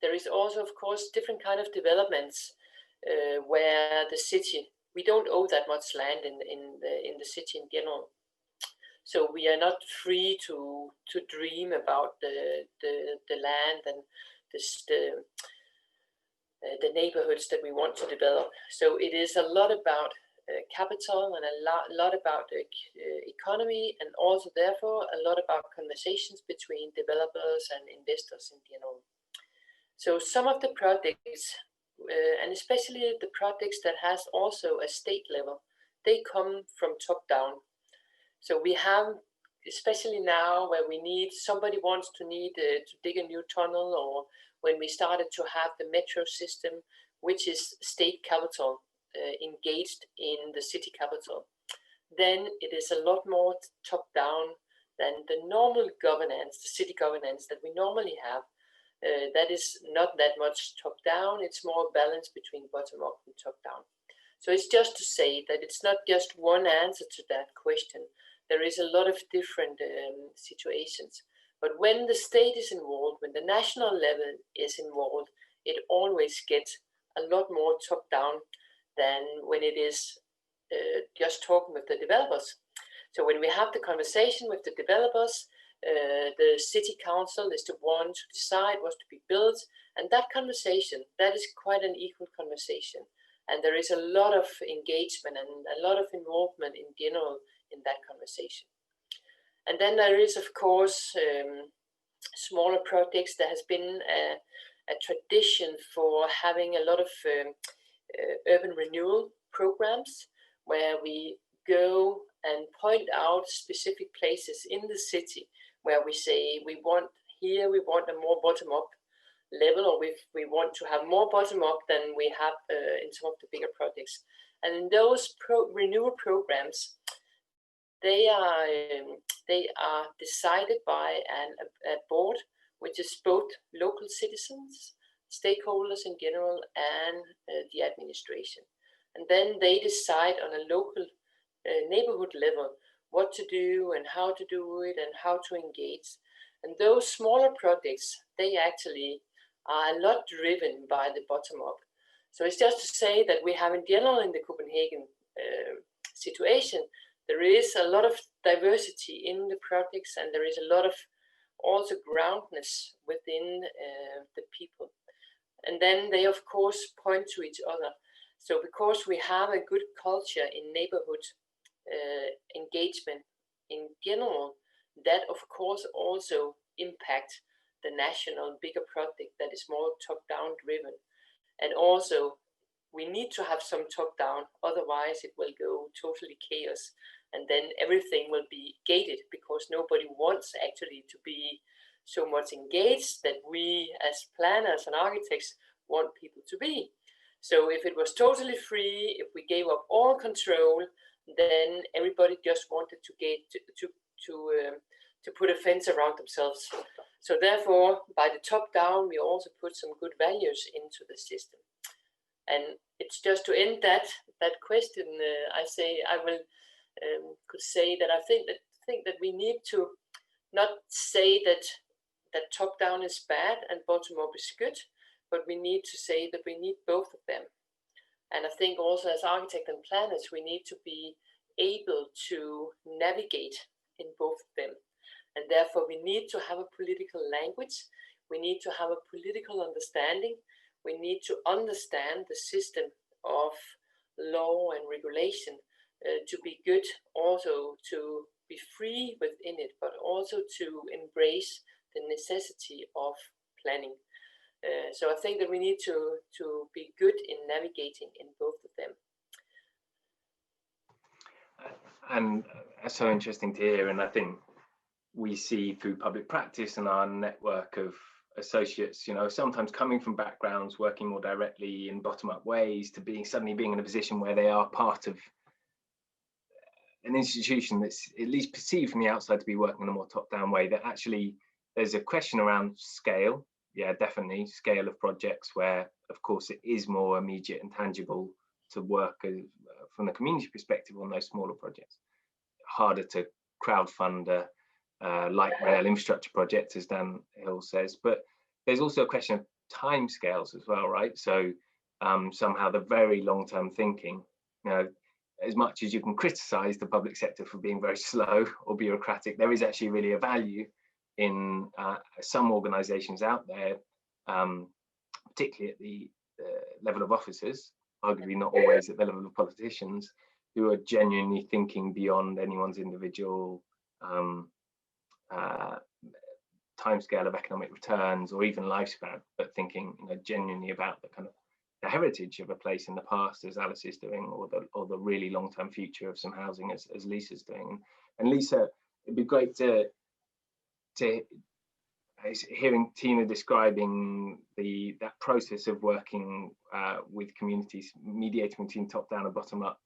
Speaker 4: there is also, of course, different kind of developments where the city, we don't owe that much land in the city in general. So we are not free to dream about the land and the neighborhoods that we want to develop. So it is a lot about capital and a lot about the economy, and also therefore a lot about conversations between developers and investors in general. So some of the projects, and especially the projects that has also a state level, they come from top down. So we have, especially now where somebody wants to dig a new tunnel, or when we started to have the metro system, which is state capital engaged in the city capital, then it is a lot more top down than the normal governance, the city governance that we normally have. That is not that much top down. It's more balance between bottom up and top down. So it's just to say that it's not just one answer to that question. There is a lot of different situations. But when the state is involved, when the national level is involved, it always gets a lot more top down than when it is just talking with the developers. So when we have the conversation with the developers, the city council is the one to decide what's to be built. And that conversation, that is quite an equal conversation. And there is a lot of engagement and a lot of involvement in general in that conversation. And then there is, of course, smaller projects. There has been a tradition for having a lot of urban renewal programs where we go and point out specific places in the city where we say we want a more bottom-up level, or we want to have more bottom-up than we have in some of the bigger projects. And in those renewal programs, they are decided by a board, which is both local citizens, stakeholders in general, and the administration. And then they decide on a local neighborhood level what to do and how to do it and how to engage. And those smaller projects, they actually are a lot driven by the bottom up. So it's just to say that we have in general in the Copenhagen situation, there is a lot of diversity in the projects, and there is a lot of also groundness within the people. And then they, of course, point to each other. So because we have a good culture in neighborhood engagement in general, that, of course, also impact the national bigger project that is more top-down driven. And also, we need to have some top-down, otherwise it will go totally chaos. And then everything will be gated because nobody wants actually to be so much engaged that we as planners and architects want people to be. So if it was totally free, if we gave up all control, then everybody just wanted to put a fence around themselves. So therefore, by the top down, we also put some good values into the system. And it's just to end that question. I could say that I think that we need to not say that top down is bad and bottom up is good, but we need to say that we need both of them. And I think also as architects and planners, we need to be able to navigate in both of them. And therefore, we need to have a political language. We need to have a political understanding. We need to understand the system of law and regulation to be good, also to be free within it, but also to embrace the necessity of planning. So I think that we need to be good in navigating in both of them.
Speaker 1: And that's so interesting to hear. And I think we see through public practice and our network of associates, sometimes coming from backgrounds working more directly in bottom-up ways to suddenly being in a position where they are part of an institution that's at least perceived from the outside to be working in a more top-down way, that actually there's a question around scale. Yeah, definitely scale of projects where, of course, it is more immediate and tangible to work from the community perspective on those smaller projects. Harder to crowdfund a light rail infrastructure project, as Dan Hill says, but there's also a question of time scales as well, right? So somehow the very long-term thinking, as much as you can criticize the public sector for being very slow or bureaucratic, there is actually really a value in some organizations out there, particularly at the level of officers, arguably not always at the level of politicians, who are genuinely thinking beyond anyone's individual timescale of economic returns or even lifespan, but thinking genuinely about the kind of the heritage of a place in the past, as Alice is doing, or the really long-term future of some housing, as Lisa's doing. And Lisa, it'd be great to hearing Tina describing that process of working with communities, mediating between top down and bottom up,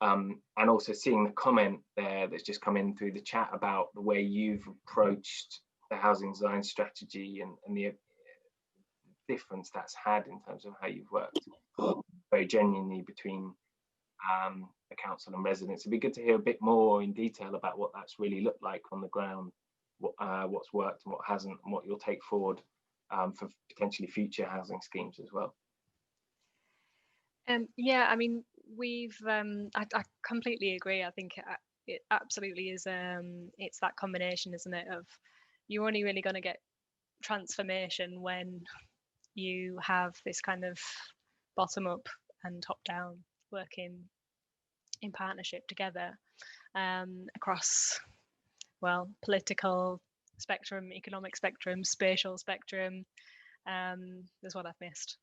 Speaker 1: and also seeing the comment there that's just come in through the chat about the way you've approached the housing design strategy and the difference that's had in terms of how you've worked very genuinely between the council and residents. It'd be good to hear a bit more in detail about what that's really looked like on the ground, what's worked and what hasn't, and what you'll take forward for potentially future housing schemes as well.
Speaker 3: Yeah, I mean, I completely agree. I think it absolutely is. It's that combination, isn't it, of you're only really going to get transformation when you have this kind of bottom up and top down working in partnership together across, well, political spectrum, economic spectrum, spatial spectrum. There's what I've missed.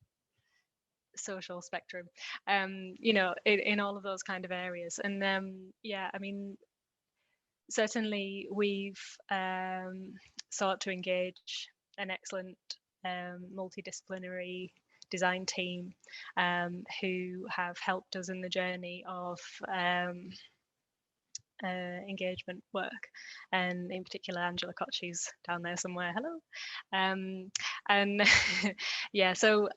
Speaker 3: Social spectrum, in all of those kind of areas. And yeah, I mean, certainly we've sought to engage an excellent multidisciplinary design team who have helped us in the journey of engagement work, and in particular Angela Koch, down there somewhere. Hello. And yeah, so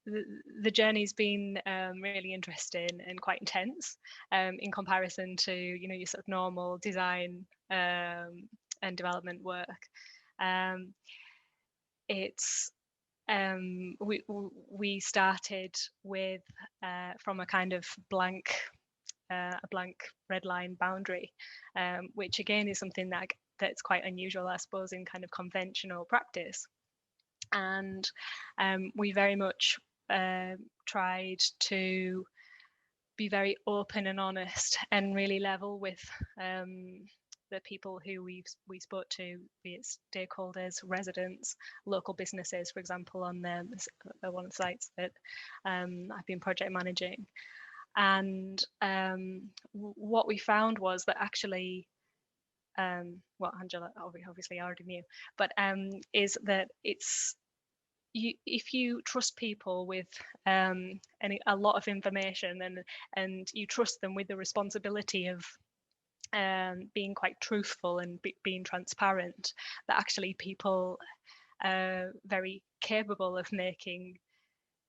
Speaker 3: the journey's been really interesting and quite intense in comparison to your sort of normal design and development work. We started with from a kind of blank red line boundary, which again is something that's quite unusual, I suppose, in kind of conventional practice. And we very much tried to be very open and honest and really level with the people who we spoke to, be it stakeholders, residents, local businesses, for example, on one of the sites that I've been project managing. And what we found was that actually, well, Angela obviously already knew, but is that if you trust people with a lot of information and you trust them with the responsibility of being quite truthful and being transparent, that actually people are very capable of making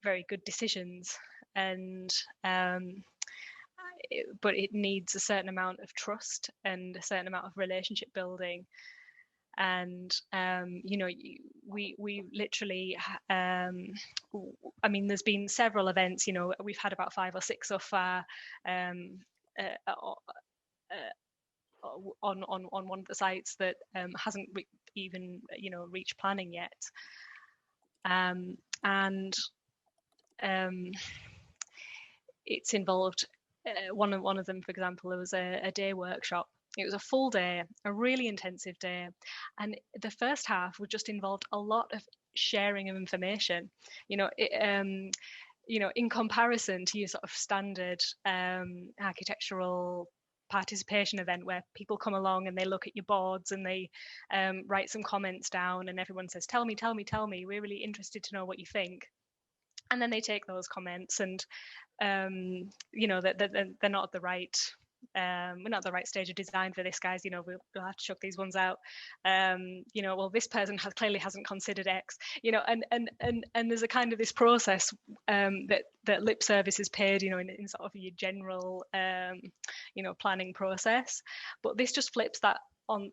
Speaker 3: very good decisions. And but it needs a certain amount of trust and a certain amount of relationship building. And you know, we literally I mean, there's been several events, you know, we've had about 5 or 6 so far on one of the sites that hasn't even, you know, reached planning yet. And it's involved one of them, for example, there was a day workshop. It was a full day, a really intensive day, and the first half would just involved a lot of sharing of information. You know, you know, in comparison to your sort of standard architectural participation event where people come along and they look at your boards and they write some comments down, and everyone says, tell me, we're really interested to know what you think. And then they take those comments and you know, that they're not at the right, we're not at the right stage of design for this, guys. You know, we'll have to chuck these ones out. You know, well, this person clearly hasn't considered X. You know, and there's a kind of this process that lip service is paid, you know, in sort of your general you know, planning process. But this just flips that on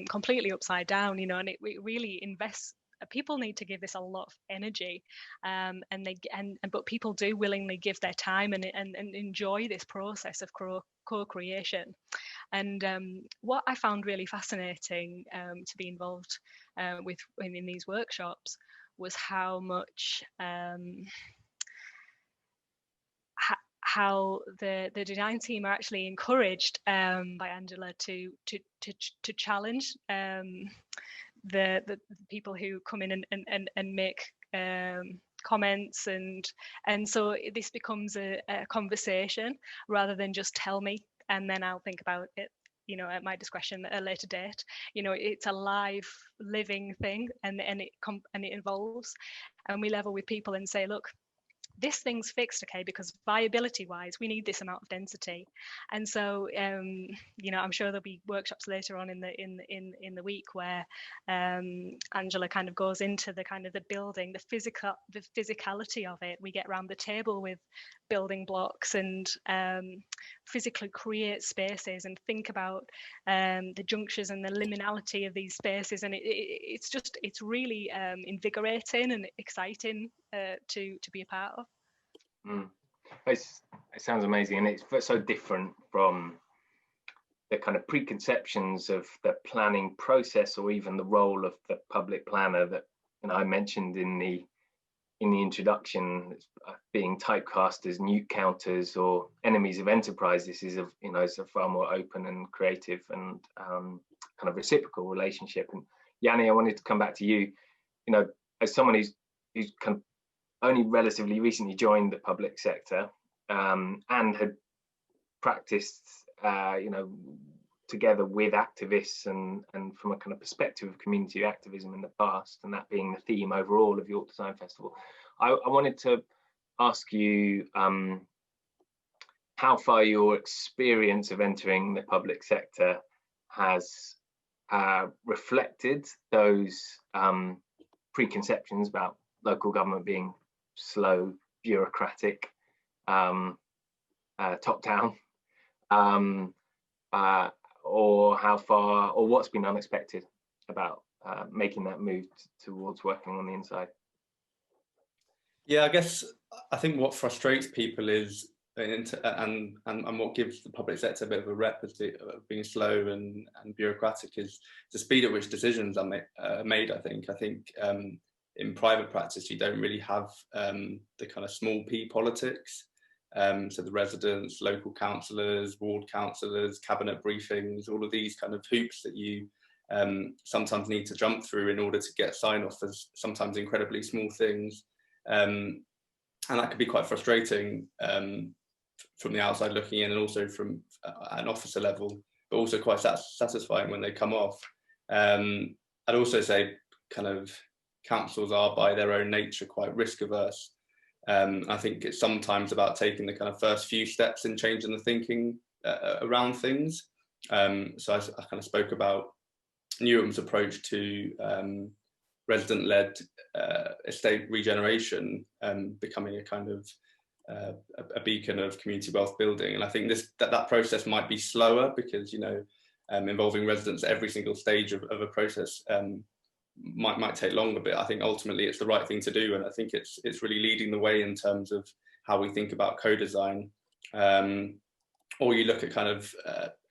Speaker 3: completely upside down. You know, and it really invests. People need to give this a lot of energy, but people do willingly give their time and enjoy this process of co-creation. And what I found really fascinating to be involved with in these workshops was how much how the design team are actually encouraged by Angela to challenge the people who come in and make comments, and so this becomes a conversation rather than just tell me and then I'll think about it, you know, at my discretion at a later date. You know, it's a live, living thing, and it evolves, and we level with people and say, look, this thing's fixed, okay, because viability wise we need this amount of density. And so you know, I'm sure there'll be workshops later on in the week where Angela kind of goes into the kind of the building, the physicality of it. We get around the table with building blocks and physically create spaces and think about the junctures and the liminality of these spaces, and it's really invigorating and exciting to be a part of.
Speaker 1: It sounds amazing, and it's so different from the kind of preconceptions of the planning process or even the role of the public planner that, you know, I mentioned in the introduction, being typecast as newt counters or enemies of enterprise. This is is a far more open and creative and kind of reciprocal relationship. And Yanni, I wanted to come back to you. You know, as someone who's kind of only relatively recently joined the public sector and had practiced, you know, together with activists and from a kind of perspective of community activism in the past, and that being the theme overall of York Design Festival, I wanted to ask you how far your experience of entering the public sector has reflected those preconceptions about local government being slow, bureaucratic, top down, or how far, or what's been unexpected about making that move towards working on the inside.
Speaker 6: Yeah, I think what frustrates people is, and what gives the public sector a bit of a rep as being slow and bureaucratic, is the speed at which decisions are made. I think in private practice you don't really have the kind of small p politics. So the residents, local councillors, ward councillors, cabinet briefings, all of these kind of hoops that you sometimes need to jump through in order to get sign off for sometimes incredibly small things. And that could be quite frustrating from the outside looking in, and also from an officer level, but also quite satisfying when they come off. I'd also say kind of councils are by their own nature quite risk averse. I think it's sometimes about taking the kind of first few steps in changing the thinking around things. So I kind of spoke about Newham's approach to resident-led estate regeneration becoming a kind of a beacon of community wealth building. And I think that process might be slower because, you know, involving residents at every single stage of a process might take longer, but I think ultimately it's the right thing to do. And I think it's really leading the way in terms of how we think about co-design. Or you look at kind of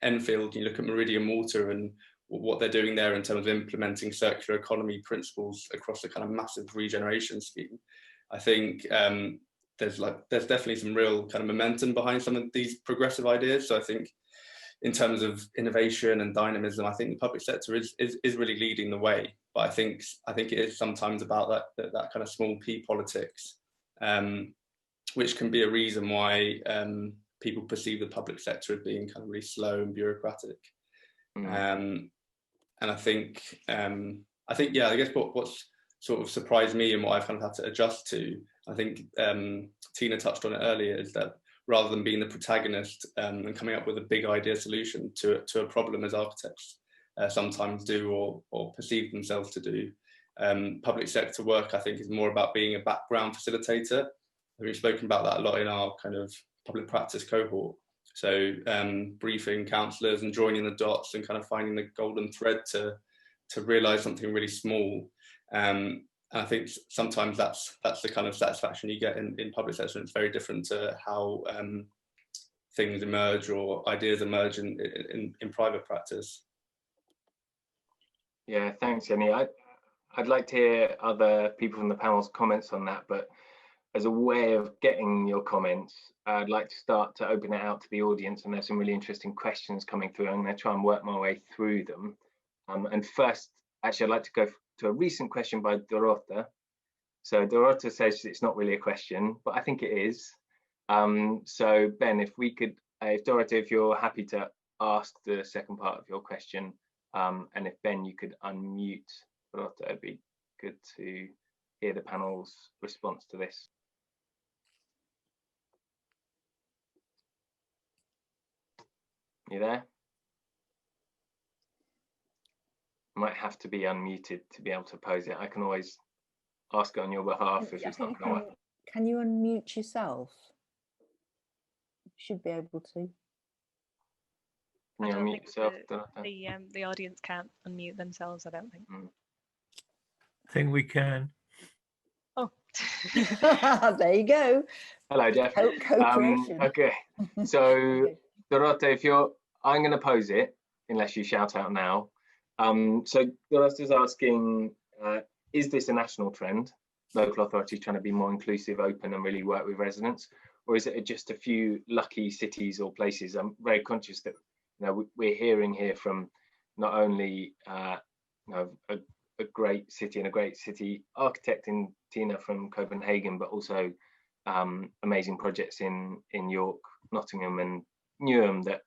Speaker 6: Enfield, you look at Meridian Water and what they're doing there in terms of implementing circular economy principles across a kind of massive regeneration scheme. I think there's definitely some real kind of momentum behind some of these progressive ideas. So I think in terms of innovation and dynamism, I think the public sector is really leading the way. But I think it is sometimes about that kind of small p politics, which can be a reason why people perceive the public sector as being kind of really slow and bureaucratic. And I think yeah, I guess what's sort of surprised me and what I've kind of had to adjust to, I think Tina touched on it earlier, is that rather than being the protagonist and coming up with a big idea solution to a problem as architects sometimes do or perceive themselves to do, public sector work, I think, is more about being a background facilitator. We've spoken about that a lot in our kind of public practice cohort. So briefing councillors and joining the dots and kind of finding the golden thread to realise something really small. And I think sometimes that's the kind of satisfaction you get in public sector. It's very different to how things emerge or ideas emerge in private practice.
Speaker 1: Yeah, thanks, Yanni. I'd like to hear other people from the panel's comments on that, but as a way of getting your comments, I'd like to start to open it out to the audience, and there's some really interesting questions coming through. I'm going to try and work my way through them. And first, actually, I'd like to go to a recent question by Dorota. So Dorota says it's not really a question, but I think it is. So Ben, if Dorota, if you're happy to ask the second part of your question, and if Ben, you could unmute Dorota, it'd be good to hear the panel's response to this. You there? Might have to be unmuted to be able to pose it. I can always ask it on your behalf if it's not going to work.
Speaker 7: Can you unmute yourself? You should be able to.
Speaker 1: Can you unmute yourself?
Speaker 3: The audience can't unmute themselves, I don't think.
Speaker 8: I think we can.
Speaker 3: Oh.
Speaker 7: There you go.
Speaker 1: Hello, Jeff. Okay, so Dorota, I'm going to pose it unless you shout out now. So Dorota's asking, is this a national trend? Local authorities trying to be more inclusive, open, and really work with residents, or is it just a few lucky cities or places? I'm very conscious that we're hearing here from not only a great city and a great city architect in Tina from Copenhagen, but also amazing projects in York, Nottingham, and Newham that,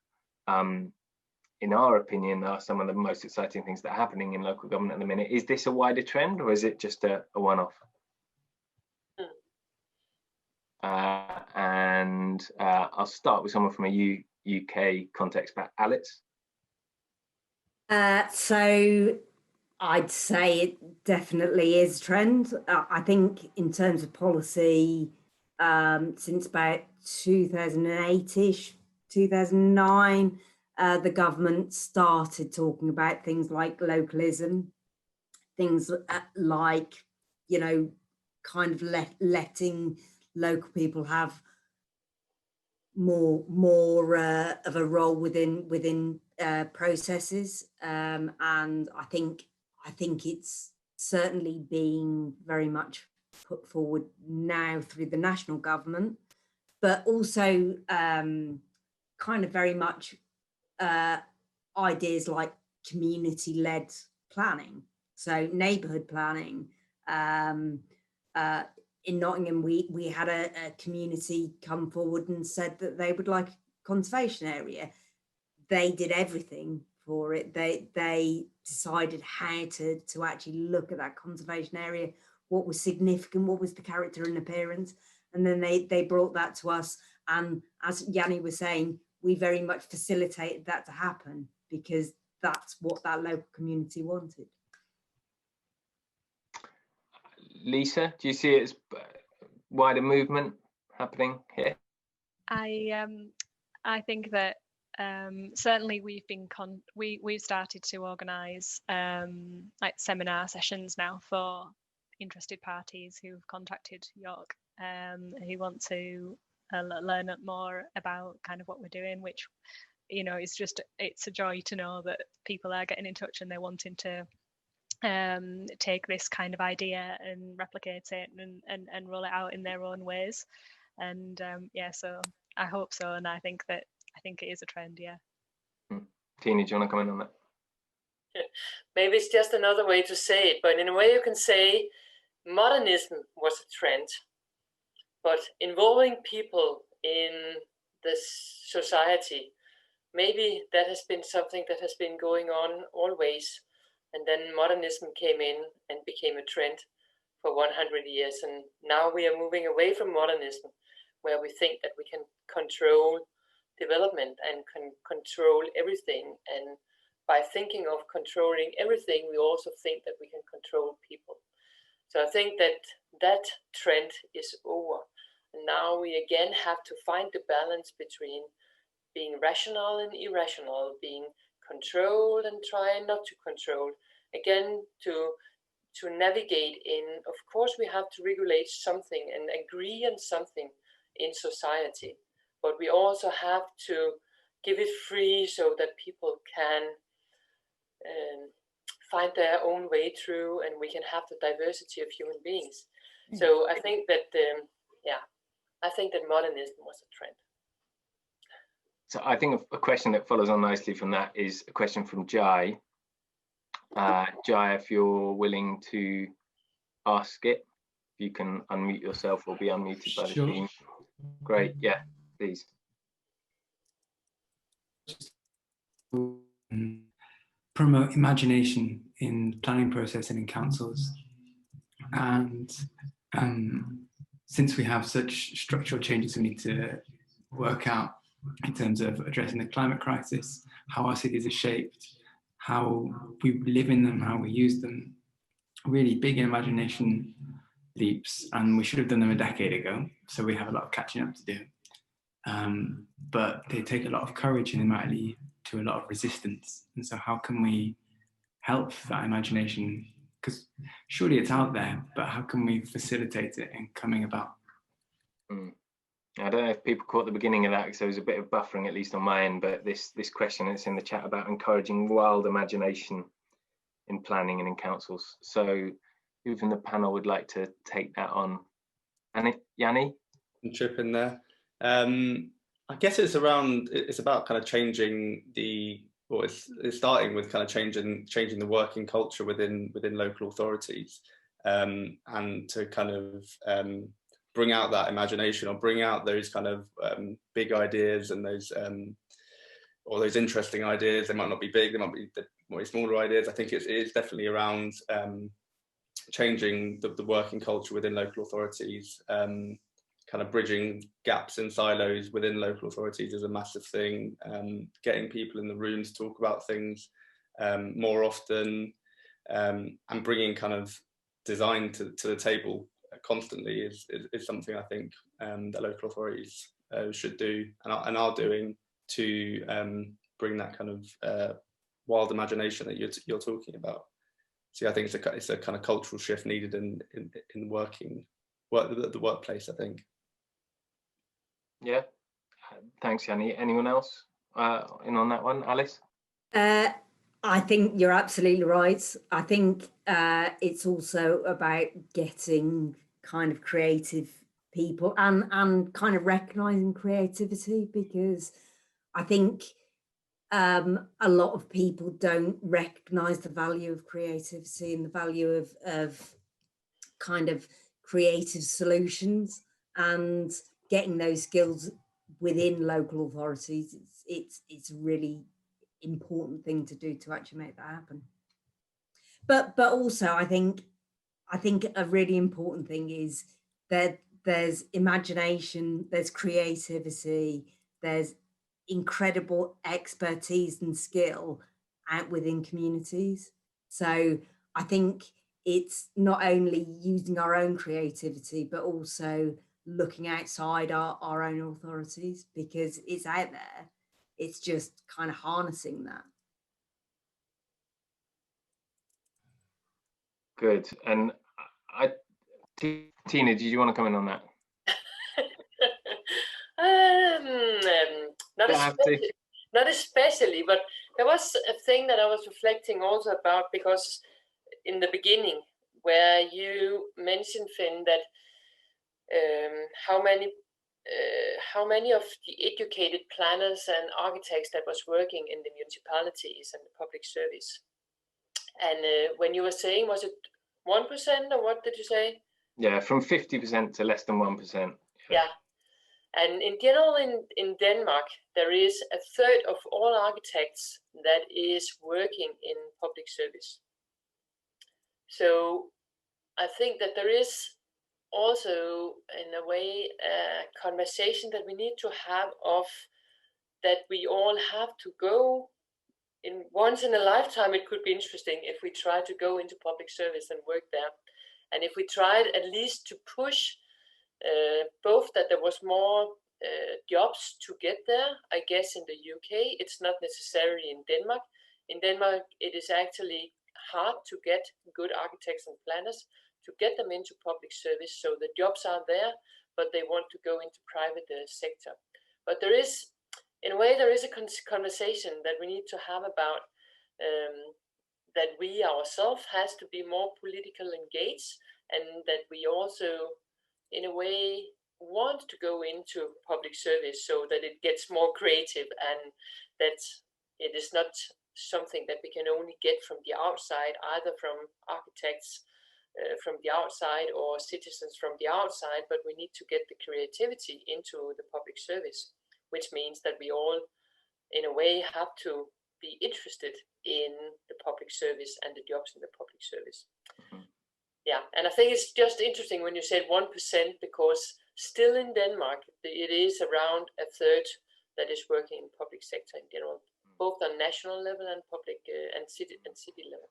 Speaker 1: in our opinion, are some of the most exciting things that are happening in local government at the minute. Is this a wider trend, or is it just a one-off? And I'll start with someone from a UK context, but Alex.
Speaker 5: So I'd say it definitely is a trend. I think in terms of policy, since about 2008-ish, 2009, the government started talking about things like localism, things like, kind of letting local people have more of a role within processes, and I think it's certainly being very much put forward now through the national government, but also kind of very much ideas like community-led planning, so neighbourhood planning. In Nottingham, we had a community come forward and said that they would like a conservation area. They did everything for it. They decided how to actually look at that conservation area, what was significant, what was the character and appearance, and then they brought that to us. And as Yanni was saying, we very much facilitated that to happen because that's what that local community wanted.
Speaker 1: Lisa, do you see it as wider movement happening here?
Speaker 3: I think that certainly we've started to organise like seminar sessions now for interested parties who've contacted York, who want to learn more about kind of what we're doing, which, you know, it's a joy to know that people are getting in touch and they're wanting to take this kind of idea and replicate it and roll it out in their own ways. And yeah, so I hope so, and I think it is a trend. Yeah.
Speaker 1: Tina, do you want to comment on that?
Speaker 4: Maybe it's just another way to say it, but in a way you can say modernism was a trend, but involving people in this society, maybe that has been something that has been going on always, and then modernism came in and became a trend for 100 years, and now we are moving away from modernism, where we think that we can control development and can control everything, and by thinking of controlling everything, we also think that we can control people. So I think that that trend is over. And now we again have to find the balance between being rational and irrational, being controlled and trying not to control. Again, to navigate in, of course, we have to regulate something and agree on something in society, but we also have to give it free so that people can find their own way through, and we can have the diversity of human beings. So I think that, I think that modernism was a trend.
Speaker 1: So I think a question that follows on nicely from that is a question from Jai. Jai, if you're willing to ask it, you can unmute yourself or be unmuted by the team. Great, yeah, please.
Speaker 9: Promote imagination in planning process and in councils. And since we have such structural changes we need to work out in terms of addressing the climate crisis, how our cities are shaped, how we live in them, how we use them, really big imagination leaps, and we should have done them a decade ago, so we have a lot of catching up to do. But they take a lot of courage and they might lead to a lot of resistance. And so how can we help that imagination? Because surely it's out there, but how can we facilitate it in coming about?
Speaker 1: I don't know if people caught the beginning of that, because there was a bit of buffering, at least on my end, but this question that's in the chat about encouraging wild imagination in planning and in councils. So who from the panel would like to take that on? Yanni?
Speaker 6: Chip in there. I guess it's about kind of changing it's starting with kind of changing the working culture within local authorities, and to kind of bring out that imagination, or bring out those kind of big ideas and those or those interesting ideas. They might not be big, they might be the more smaller ideas. I think it is definitely around changing the working culture within local authorities. Kind of bridging gaps and silos within local authorities is a massive thing. Getting people in the room to talk about things more often, and bringing kind of design to the table constantly is something I think that local authorities should do and are doing to bring that kind of wild imagination that you're talking about. So I think it's a kind of cultural shift needed in the workplace, I think.
Speaker 1: Yeah, thanks, Yanni. Anyone else in on that one? Alice?
Speaker 5: I think you're absolutely right. I think it's also about getting kind of creative people and kind of recognising creativity, because I think a lot of people don't recognise the value of creativity and the value of kind of creative solutions, and getting those skills within local authorities. It's a really important thing to do to actually make that happen. But also I think a really important thing is that there's imagination, there's creativity, there's incredible expertise and skill out within communities. So I think it's not only using our own creativity, but also looking outside our own authorities, because it's out there. It's just kind of harnessing that.
Speaker 1: Good. And Tina, did you want to comment on that?
Speaker 4: Not especially, but there was a thing that I was reflecting also about, because in the beginning, where you mentioned, Finn, that how many of the educated planners and architects that was working in the municipalities and the public service. And when you were saying, was it 1% or what did you say?
Speaker 1: Yeah, from 50% to less than 1%.
Speaker 4: Yeah. And in general, in Denmark, there is a third of all architects that is working in public service. So I think that there is also, in a way, a conversation that we need to have of that we all have to go in once in a lifetime. It could be interesting if we try to go into public service and work there. And if we tried at least to push both that there was more jobs to get there. I guess in the UK, it's not necessarily in Denmark. In Denmark, it is actually hard to get good architects and planners, to get them into public service. So the jobs are there, but they want to go into private sector. But there is, in a way, there is a conversation that we need to have about that we ourselves has to be more political engaged, and that we also, in a way, want to go into public service so that it gets more creative, and that it is not something that we can only get from the outside, either from architects from the outside or citizens from the outside, but we need to get the creativity into the public service, which means that we all, in a way, have to be interested in the public service and the jobs in the public service. Yeah, and I think it's just interesting when you said 1%, because still in Denmark, it is around a third that is working in public sector in general, both on national level and public and city level.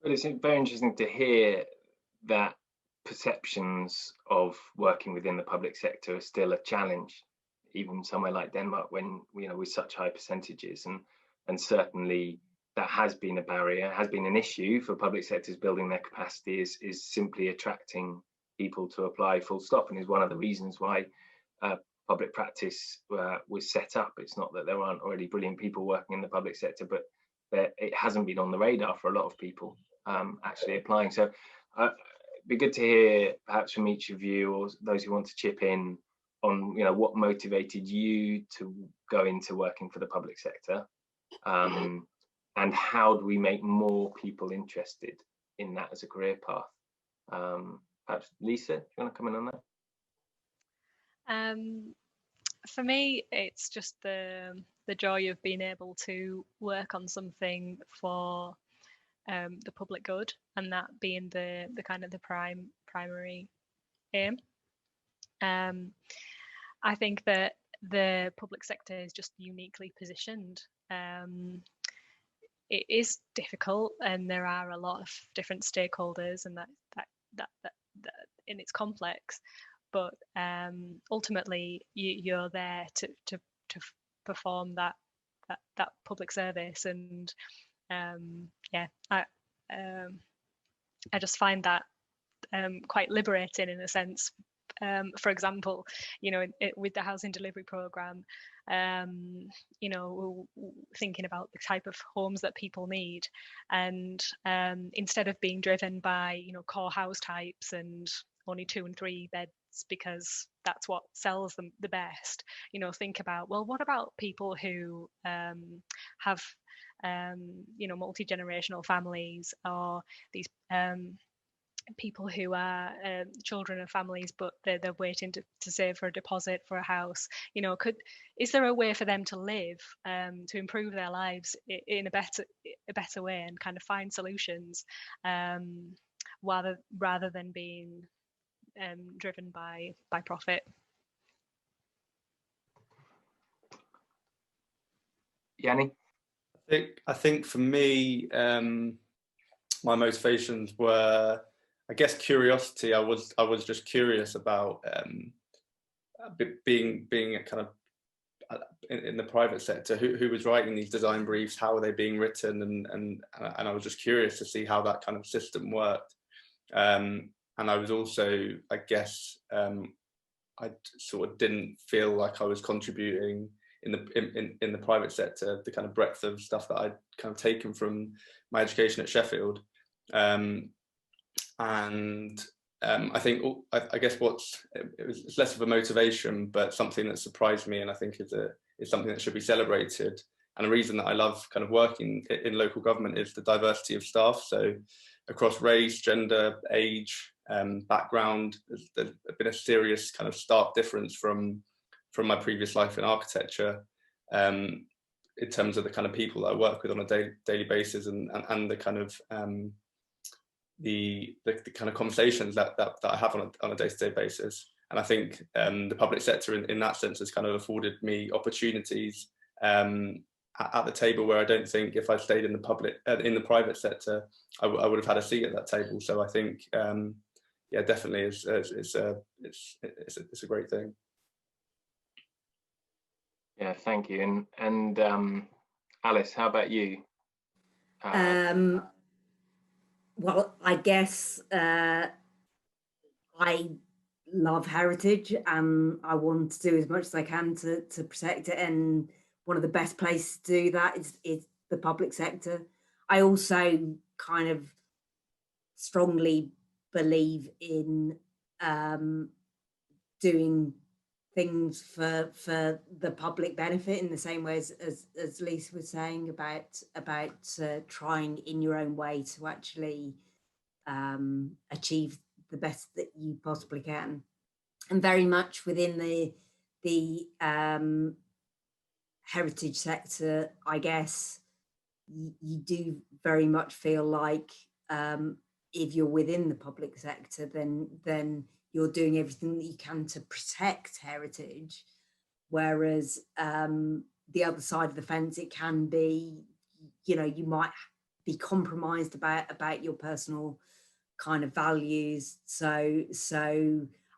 Speaker 1: Well, it's very interesting to hear that perceptions of working within the public sector are still a challenge, even somewhere like Denmark, when, you know, with such high percentages, and certainly that has been a barrier, has been an issue for public sectors building their capacity, is simply attracting people to apply, full stop, and is one of the reasons why public practice was set up. It's not that there aren't already brilliant people working in the public sector, but it hasn't been on the radar for a lot of people actually applying. So it'd be good to hear perhaps from each of you, or those who want to chip in, on, you know, what motivated you to go into working for the public sector, and how do we make more people interested in that as a career path? Perhaps Lisa, do you want to come in on that?
Speaker 3: For me, it's just the joy of being able to work on something for the public good, and that being the kind of the primary aim. I think that the public sector is just uniquely positioned. It is difficult, and there are a lot of different stakeholders, and that and it's complex. But ultimately, you're there to perform that public service, and yeah, I just find that quite liberating in a sense. For example, you know, with the housing delivery programme, you know, thinking about the type of homes that people need, and instead of being driven by, you know, core house types and only 2 and 3 beds because that's what sells them the best, you know, think about, well, what about people who have you know, multi-generational families, or these people who are children of families, but they're waiting to save for a deposit for a house. You know, is there a way for them to live, to improve their lives in a better way, and kind of find solutions, rather than being driven by profit?
Speaker 1: Yanni?
Speaker 6: I think for me, my motivations were, I guess, curiosity. I was just curious about being kind of in the private sector, who was writing these design briefs, how were they being written, and I was just curious to see how that kind of system worked. And I was also, I guess, I sort of didn't feel like I was contributing in the private sector, the kind of breadth of stuff that I'd kind of taken from my education at Sheffield. I think, I guess it's less of a motivation, but something that surprised me, and I think is something that should be celebrated. And a reason that I love kind of working in local government is the diversity of staff. So across race, gender, age, background, there's been a serious kind of stark difference from my previous life in architecture, in terms of the kind of people that I work with on a daily basis, and the kind of the kind of conversations that I have on a day-to-day basis. And I think the public sector in that sense has kind of afforded me opportunities at the table where I don't think if I stayed in the private sector, I would have had a seat at that table. So I think, yeah, definitely it's a great thing.
Speaker 1: Yeah, thank you. And Alice, how about you?
Speaker 5: Well, I guess I love heritage, and I want to do as much as I can to protect it. And one of the best places to do that is the public sector. I also kind of strongly believe in doing things for the public benefit, in the same way as Lisa was saying about trying in your own way to actually achieve the best that you possibly can. And very much within the heritage sector, I guess you do very much feel like if you're within the public sector, then you're doing everything that you can to protect heritage. Whereas the other side of the fence, it can be, you might be compromised about your personal kind of values. So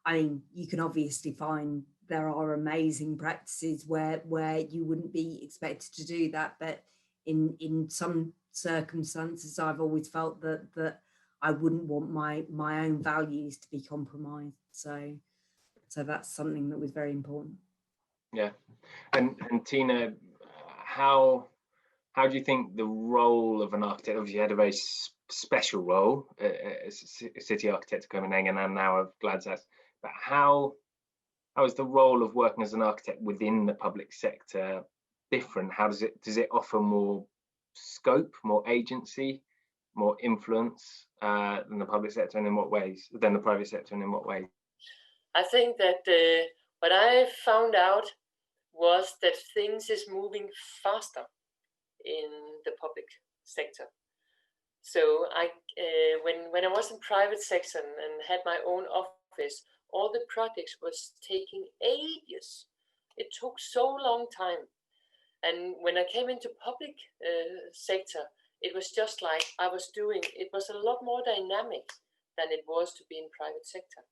Speaker 5: I mean, you can obviously find there are amazing practices where you wouldn't be expected to do that, but in some circumstances, I've always felt that I wouldn't want my own values to be compromised. So that's something that was very important.
Speaker 1: Yeah, and Tina, how do you think the role of an architect? Obviously, you had a very special role as a city architect of Copenhagen and now of Gladsas. But how is the role of working as an architect within the public sector different? How does it offer more scope, more agency, more influence than the public sector, and in what ways? Than the private sector, and in what ways?
Speaker 4: I think that what I found out was that things is moving faster in the public sector. So when I was in private sector and had my own office, all the projects was taking ages. It took so long time. And when I came into public sector, it was just like I was doing, it was a lot more dynamic than it was to be in private sector.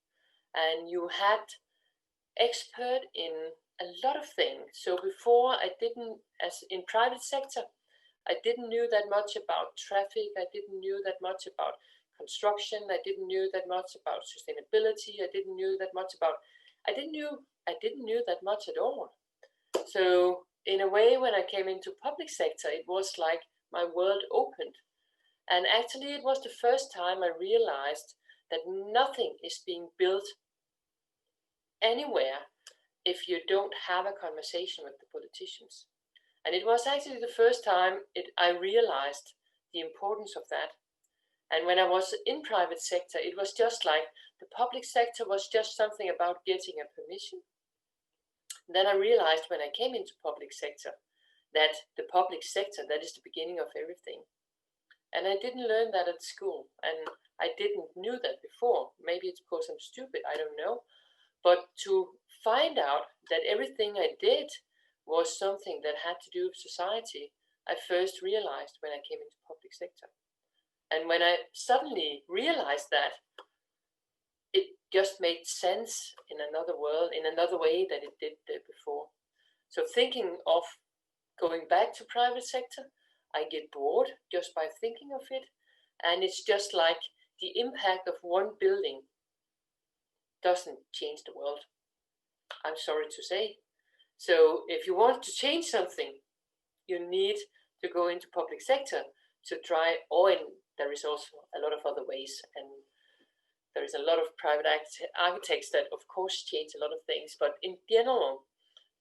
Speaker 4: And you had expert in a lot of things. So before I didn't, as in private sector, I didn't knew that much about traffic. I didn't knew that much about construction. I didn't knew that much about sustainability. I didn't knew that much about, I didn't knew that much at all. So in a way, when I came into public sector, it was like my world opened. And actually it was the first time I realized that nothing is being built anywhere if you don't have a conversation with the politicians. And it was actually the first time I realized the importance of that. And when I was in private sector, it was just like the public sector was just something about getting a permission. Then I realized when I came into public sector that the public sector, that is the beginning of everything. And I didn't learn that at school. And I didn't knew that before. Maybe it's because I'm stupid, I don't know. But to find out that everything I did was something that had to do with society, I first realized when I came into public sector. And when I suddenly realized that, it just made sense in another world, in another way that it did before. So thinking of going back to private sector, I get bored just by thinking of it. And it's just like the impact of one building doesn't change the world, I'm sorry to say. So if you want to change something, you need to go into public sector to try, there is also a lot of other ways, and there is a lot of private architects that of course change a lot of things, but in general,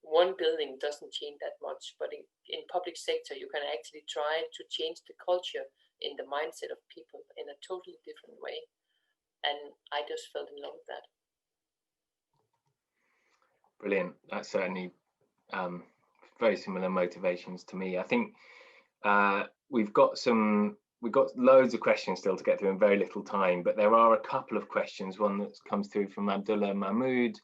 Speaker 4: one building doesn't change that much. But in public sector, you can actually try to change the culture in the mindset of people in a totally different way. And I just fell in love with that.
Speaker 1: Brilliant. That's certainly very similar motivations to me. I think we've got loads of questions still to get through in very little time, but there are a couple of questions. One that comes through from Abdullah Mahmood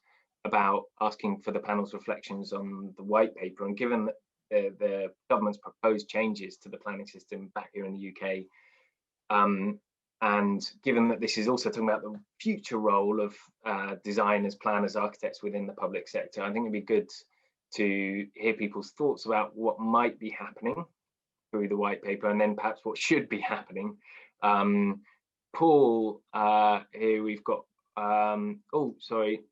Speaker 1: about asking for the panel's reflections on the white paper, and given that the government's proposed changes to the planning system back here in the UK, and given that this is also talking about the future role of designers, planners, architects within the public sector, I think it'd be good to hear people's thoughts about what might be happening through the white paper, and then perhaps what should be happening. Paul, here we've got, oh, sorry,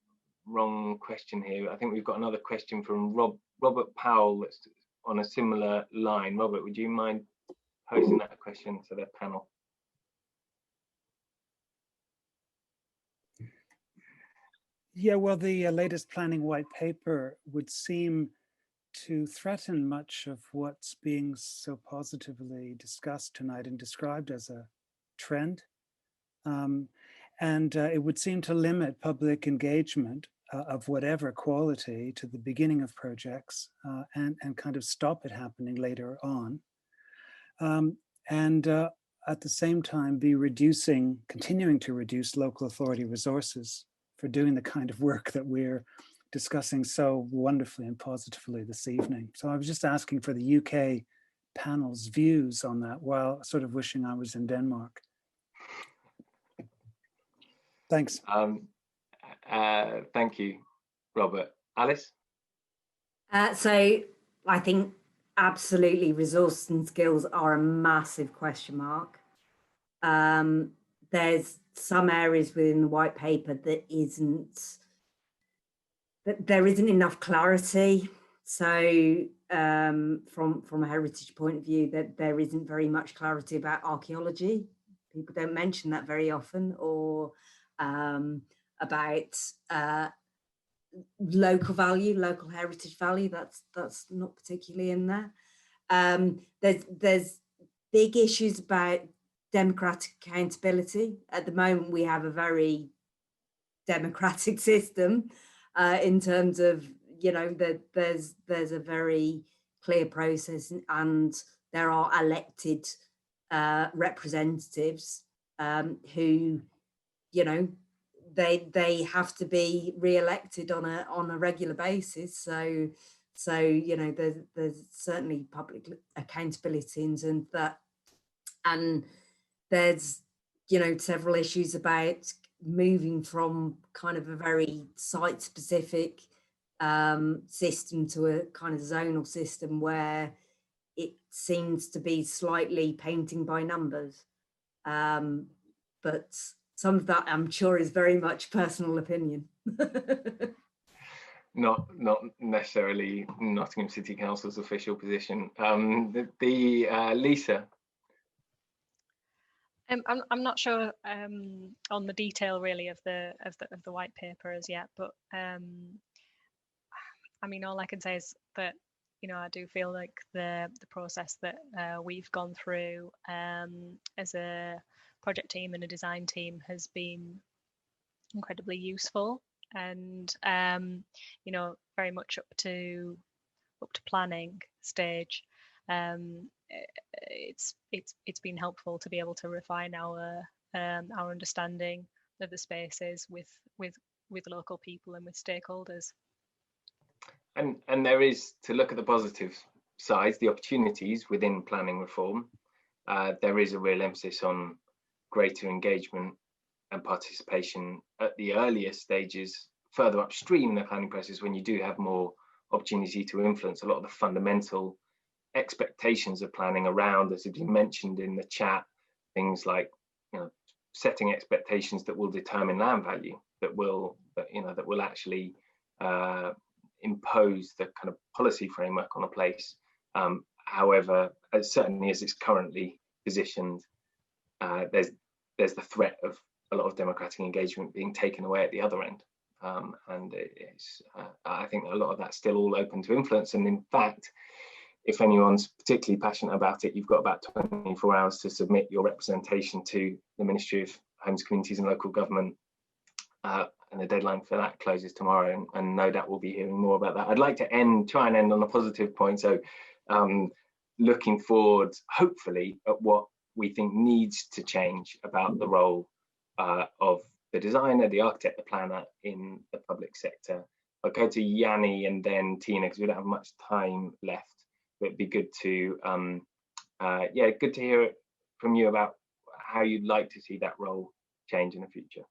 Speaker 1: wrong question here. I think we've got another question from Robert Powell that's on a similar line. Robert, would you mind posing that question to the panel?
Speaker 10: Yeah, well, the latest planning white paper would seem to threaten much of what's being so positively discussed tonight and described as a trend. And it would seem to limit public engagement of whatever quality to the beginning of projects and kind of stop it happening later on. And at the same time be continuing to reduce local authority resources for doing the kind of work that we're discussing so wonderfully and positively this evening. So I was just asking for the UK panel's views on that, while sort of wishing I was in Denmark. Thanks.
Speaker 1: Thank you, Robert. Alice?
Speaker 5: So I think absolutely resources and skills are a massive question mark. There's some areas within the white paper that there isn't enough clarity. So from a heritage point of view, that there isn't very much clarity about archaeology. People don't mention that very often, or about local value, local heritage value. That's not particularly in there. There's big issues about democratic accountability. At the moment, we have a very democratic system in terms of, you know, that there's a very clear process, and there are elected representatives who, you know, they have to be re-elected on a regular basis. So you know, there's certainly public accountability in that, and there's, you know, several issues about moving from kind of a very site-specific system to a kind of zonal system where it seems to be slightly painting by numbers. But some of that, I'm sure, is very much personal opinion.
Speaker 1: Not necessarily Nottingham City Council's official position. Lisa?
Speaker 3: I'm not sure on the detail really of the white paper as yet, but I mean, all I can say is that, you know, I do feel like the process that we've gone through as a project team and a design team has been incredibly useful, and you know, very much up to planning stage. It's been helpful to be able to refine our understanding of the spaces with local people and with stakeholders.
Speaker 1: And there is, to look at the positive sides, the opportunities within planning reform. There is a real emphasis on greater engagement and participation at the earlier stages, further upstream in the planning process, when you do have more opportunity to influence a lot of the fundamental expectations of planning around, as has been mentioned in the chat, things like, you know, setting expectations that will determine land value, that will actually impose the kind of policy framework on a place. However, certainly as it's currently positioned, there's the threat of a lot of democratic engagement being taken away at the other end. And I think a lot of that's still all open to influence. And in fact, if anyone's particularly passionate about it, you've got about 24 hours to submit your representation to the Ministry of Homes, Communities and Local Government. And the deadline for that closes tomorrow, and no doubt we'll be hearing more about that. I'd like to try and end on a positive point. So looking forward, hopefully, at what we think needs to change about the role of the designer, the architect, the planner in the public sector. I'll go to Yanni and then Tina, because we don't have much time left. But it'd be good to, good to hear from you about how you'd like to see that role change in the future.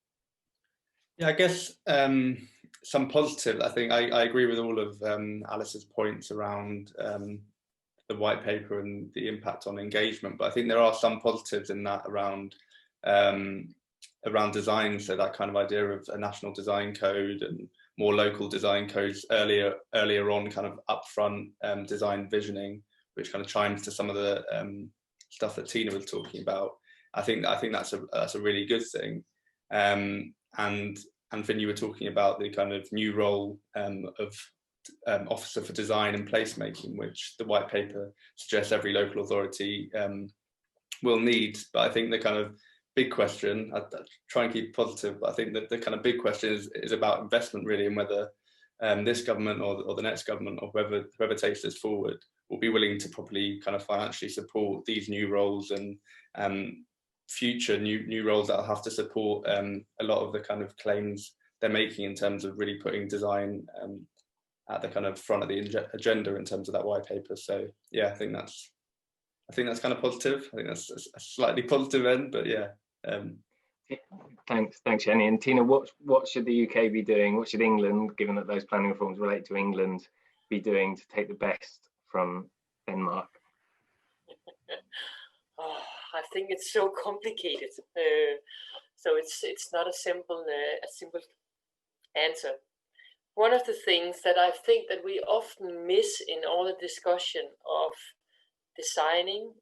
Speaker 6: Yeah, I guess some positive. I think I agree with all of Alice's points around the white paper and the impact on engagement. But I think there are some positives in that around design. So that kind of idea of a national design code and more local design codes earlier on, kind of upfront design visioning, which kind of chimes to some of the stuff that Tina was talking about. I think that's a really good thing. And Finn, you were talking about the kind of new role of Officer for Design and Placemaking, which the white paper suggests every local authority will need. But I think the kind of big question, I try and keep positive, but I think that the kind of big question is about investment, really, and whether this government or the next government, or whoever takes this forward, will be willing to properly kind of financially support these new roles and future new roles that will have to support a lot of the kind of claims they're making in terms of really putting design at the kind of front of the agenda in terms of that white paper. So yeah, I think that's kind of positive. I think that's a slightly positive end, but yeah.
Speaker 1: Thanks, Yanni. And Tina, what should the UK be doing? What should England, given that those planning reforms relate to England, be doing to take the best from Denmark?
Speaker 4: I think it's so complicated. So it's not a simple answer. One of the things that I think that we often miss in all the discussion of designing,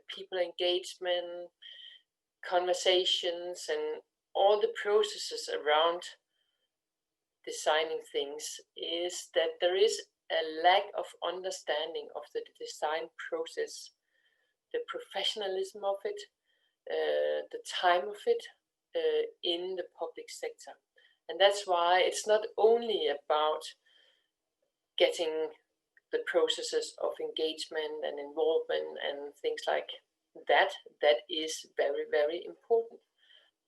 Speaker 4: people engagement, conversations, and all the processes around designing things is that there is a lack of understanding of the design process, the professionalism of it, the time of it in the public sector. And that's why it's not only about getting the processes of engagement and involvement and things like that. That is very, very important.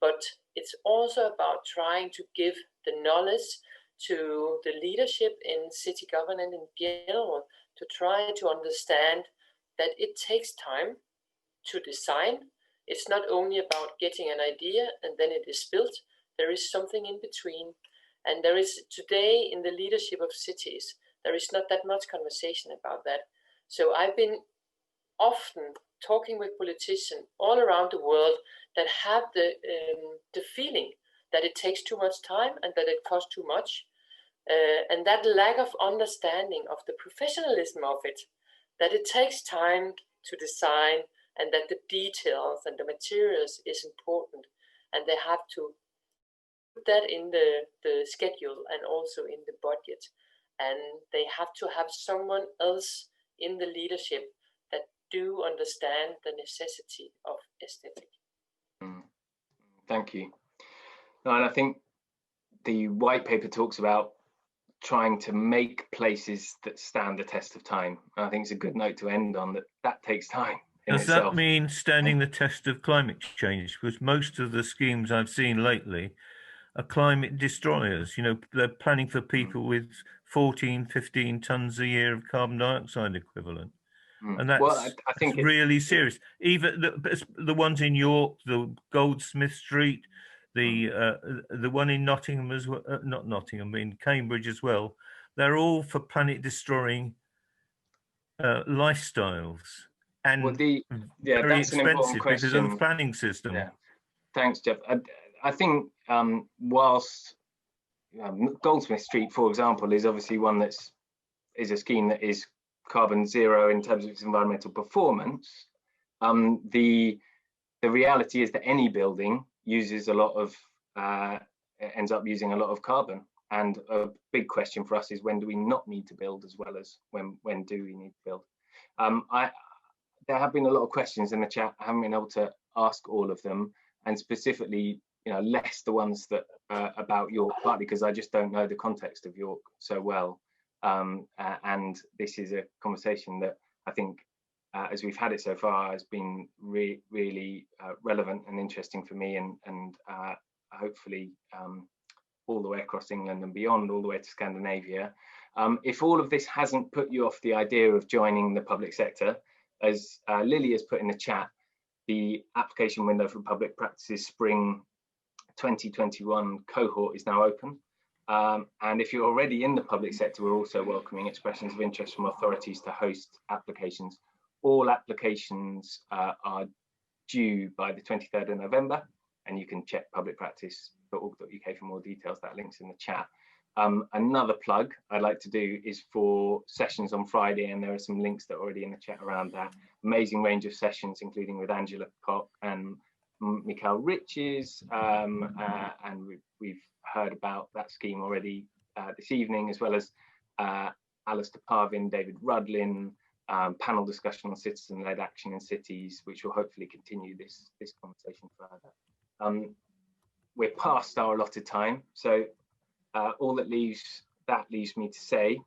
Speaker 4: But it's also about trying to give the knowledge to the leadership in city government in general to try to understand that it takes time to design. It's not only about getting an idea and then it is built. There is something in between. And there is today in the leadership of cities, there is not that much conversation about that. So I've been often talking with politicians all around the world that have the feeling that it takes too much time and that it costs too much. And that lack of understanding of the professionalism of it, that it takes time to design and that the details and the materials is important. And they have to put that in the schedule and also in the budget. And they have to have someone else in the leadership that do understand the necessity of aesthetic.
Speaker 1: Thank you. No, and I think the white paper talks about trying to make places that stand the test of time. And I think it's a good note to end on, that takes time.
Speaker 8: Does that mean standing the test of climate change? Because most of the schemes I've seen lately are climate destroyers. You know, they're planning for people with 14, 15 tons a year of carbon dioxide equivalent. And that's,
Speaker 1: well, I think
Speaker 8: it's really serious. Even the ones in York, the Goldsmith Street, the one in Nottingham as well, not Nottingham, in Cambridge as well. They're all for planet destroying lifestyles, and
Speaker 1: well,
Speaker 8: very
Speaker 1: that's an important
Speaker 8: expensive because of the
Speaker 1: question.
Speaker 8: planning system.
Speaker 1: Yeah, thanks, Jeff. I think whilst Goldsmith Street, for example, is obviously one is a scheme that is carbon zero in terms of its environmental performance. The reality is that any building uses a lot of ends up using a lot of carbon, and a big question for us is, when do we not need to build, as well as when do we need to build? There have been a lot of questions in the chat. I haven't been able to ask all of them, and specifically, less the ones that about York, partly because I just don't know the context of York so well. And this is a conversation that I think, as we've had it so far, has been really relevant and interesting for me, and hopefully all the way across England and beyond, all the way to Scandinavia. If all of this hasn't put you off the idea of joining the public sector, as Lily has put in the chat, the application window for public practices spring 2021 cohort is now open. And if you're already in the public sector, we're also welcoming expressions of interest from authorities to host applications. All applications are due by the 23rd of November, and you can check publicpractice.org.uk for more details. That link's in the chat. Another plug I'd like to do is for sessions on Friday, and there are some links that are already in the chat around that. Amazing range of sessions, including with Angela Koch and Mikhail Riches, and we've heard about that scheme already this evening, as well as Alistair Parvin, David Rudlin, panel discussion on citizen-led action in cities, which will hopefully continue this conversation further. We're past our allotted time, so all that leaves me to say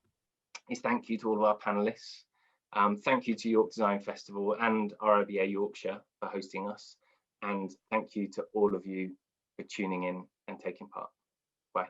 Speaker 1: is thank you to all of our panelists. Thank you to York Design Festival and RIBA Yorkshire for hosting us. And thank you to all of you for tuning in and taking part. Bye.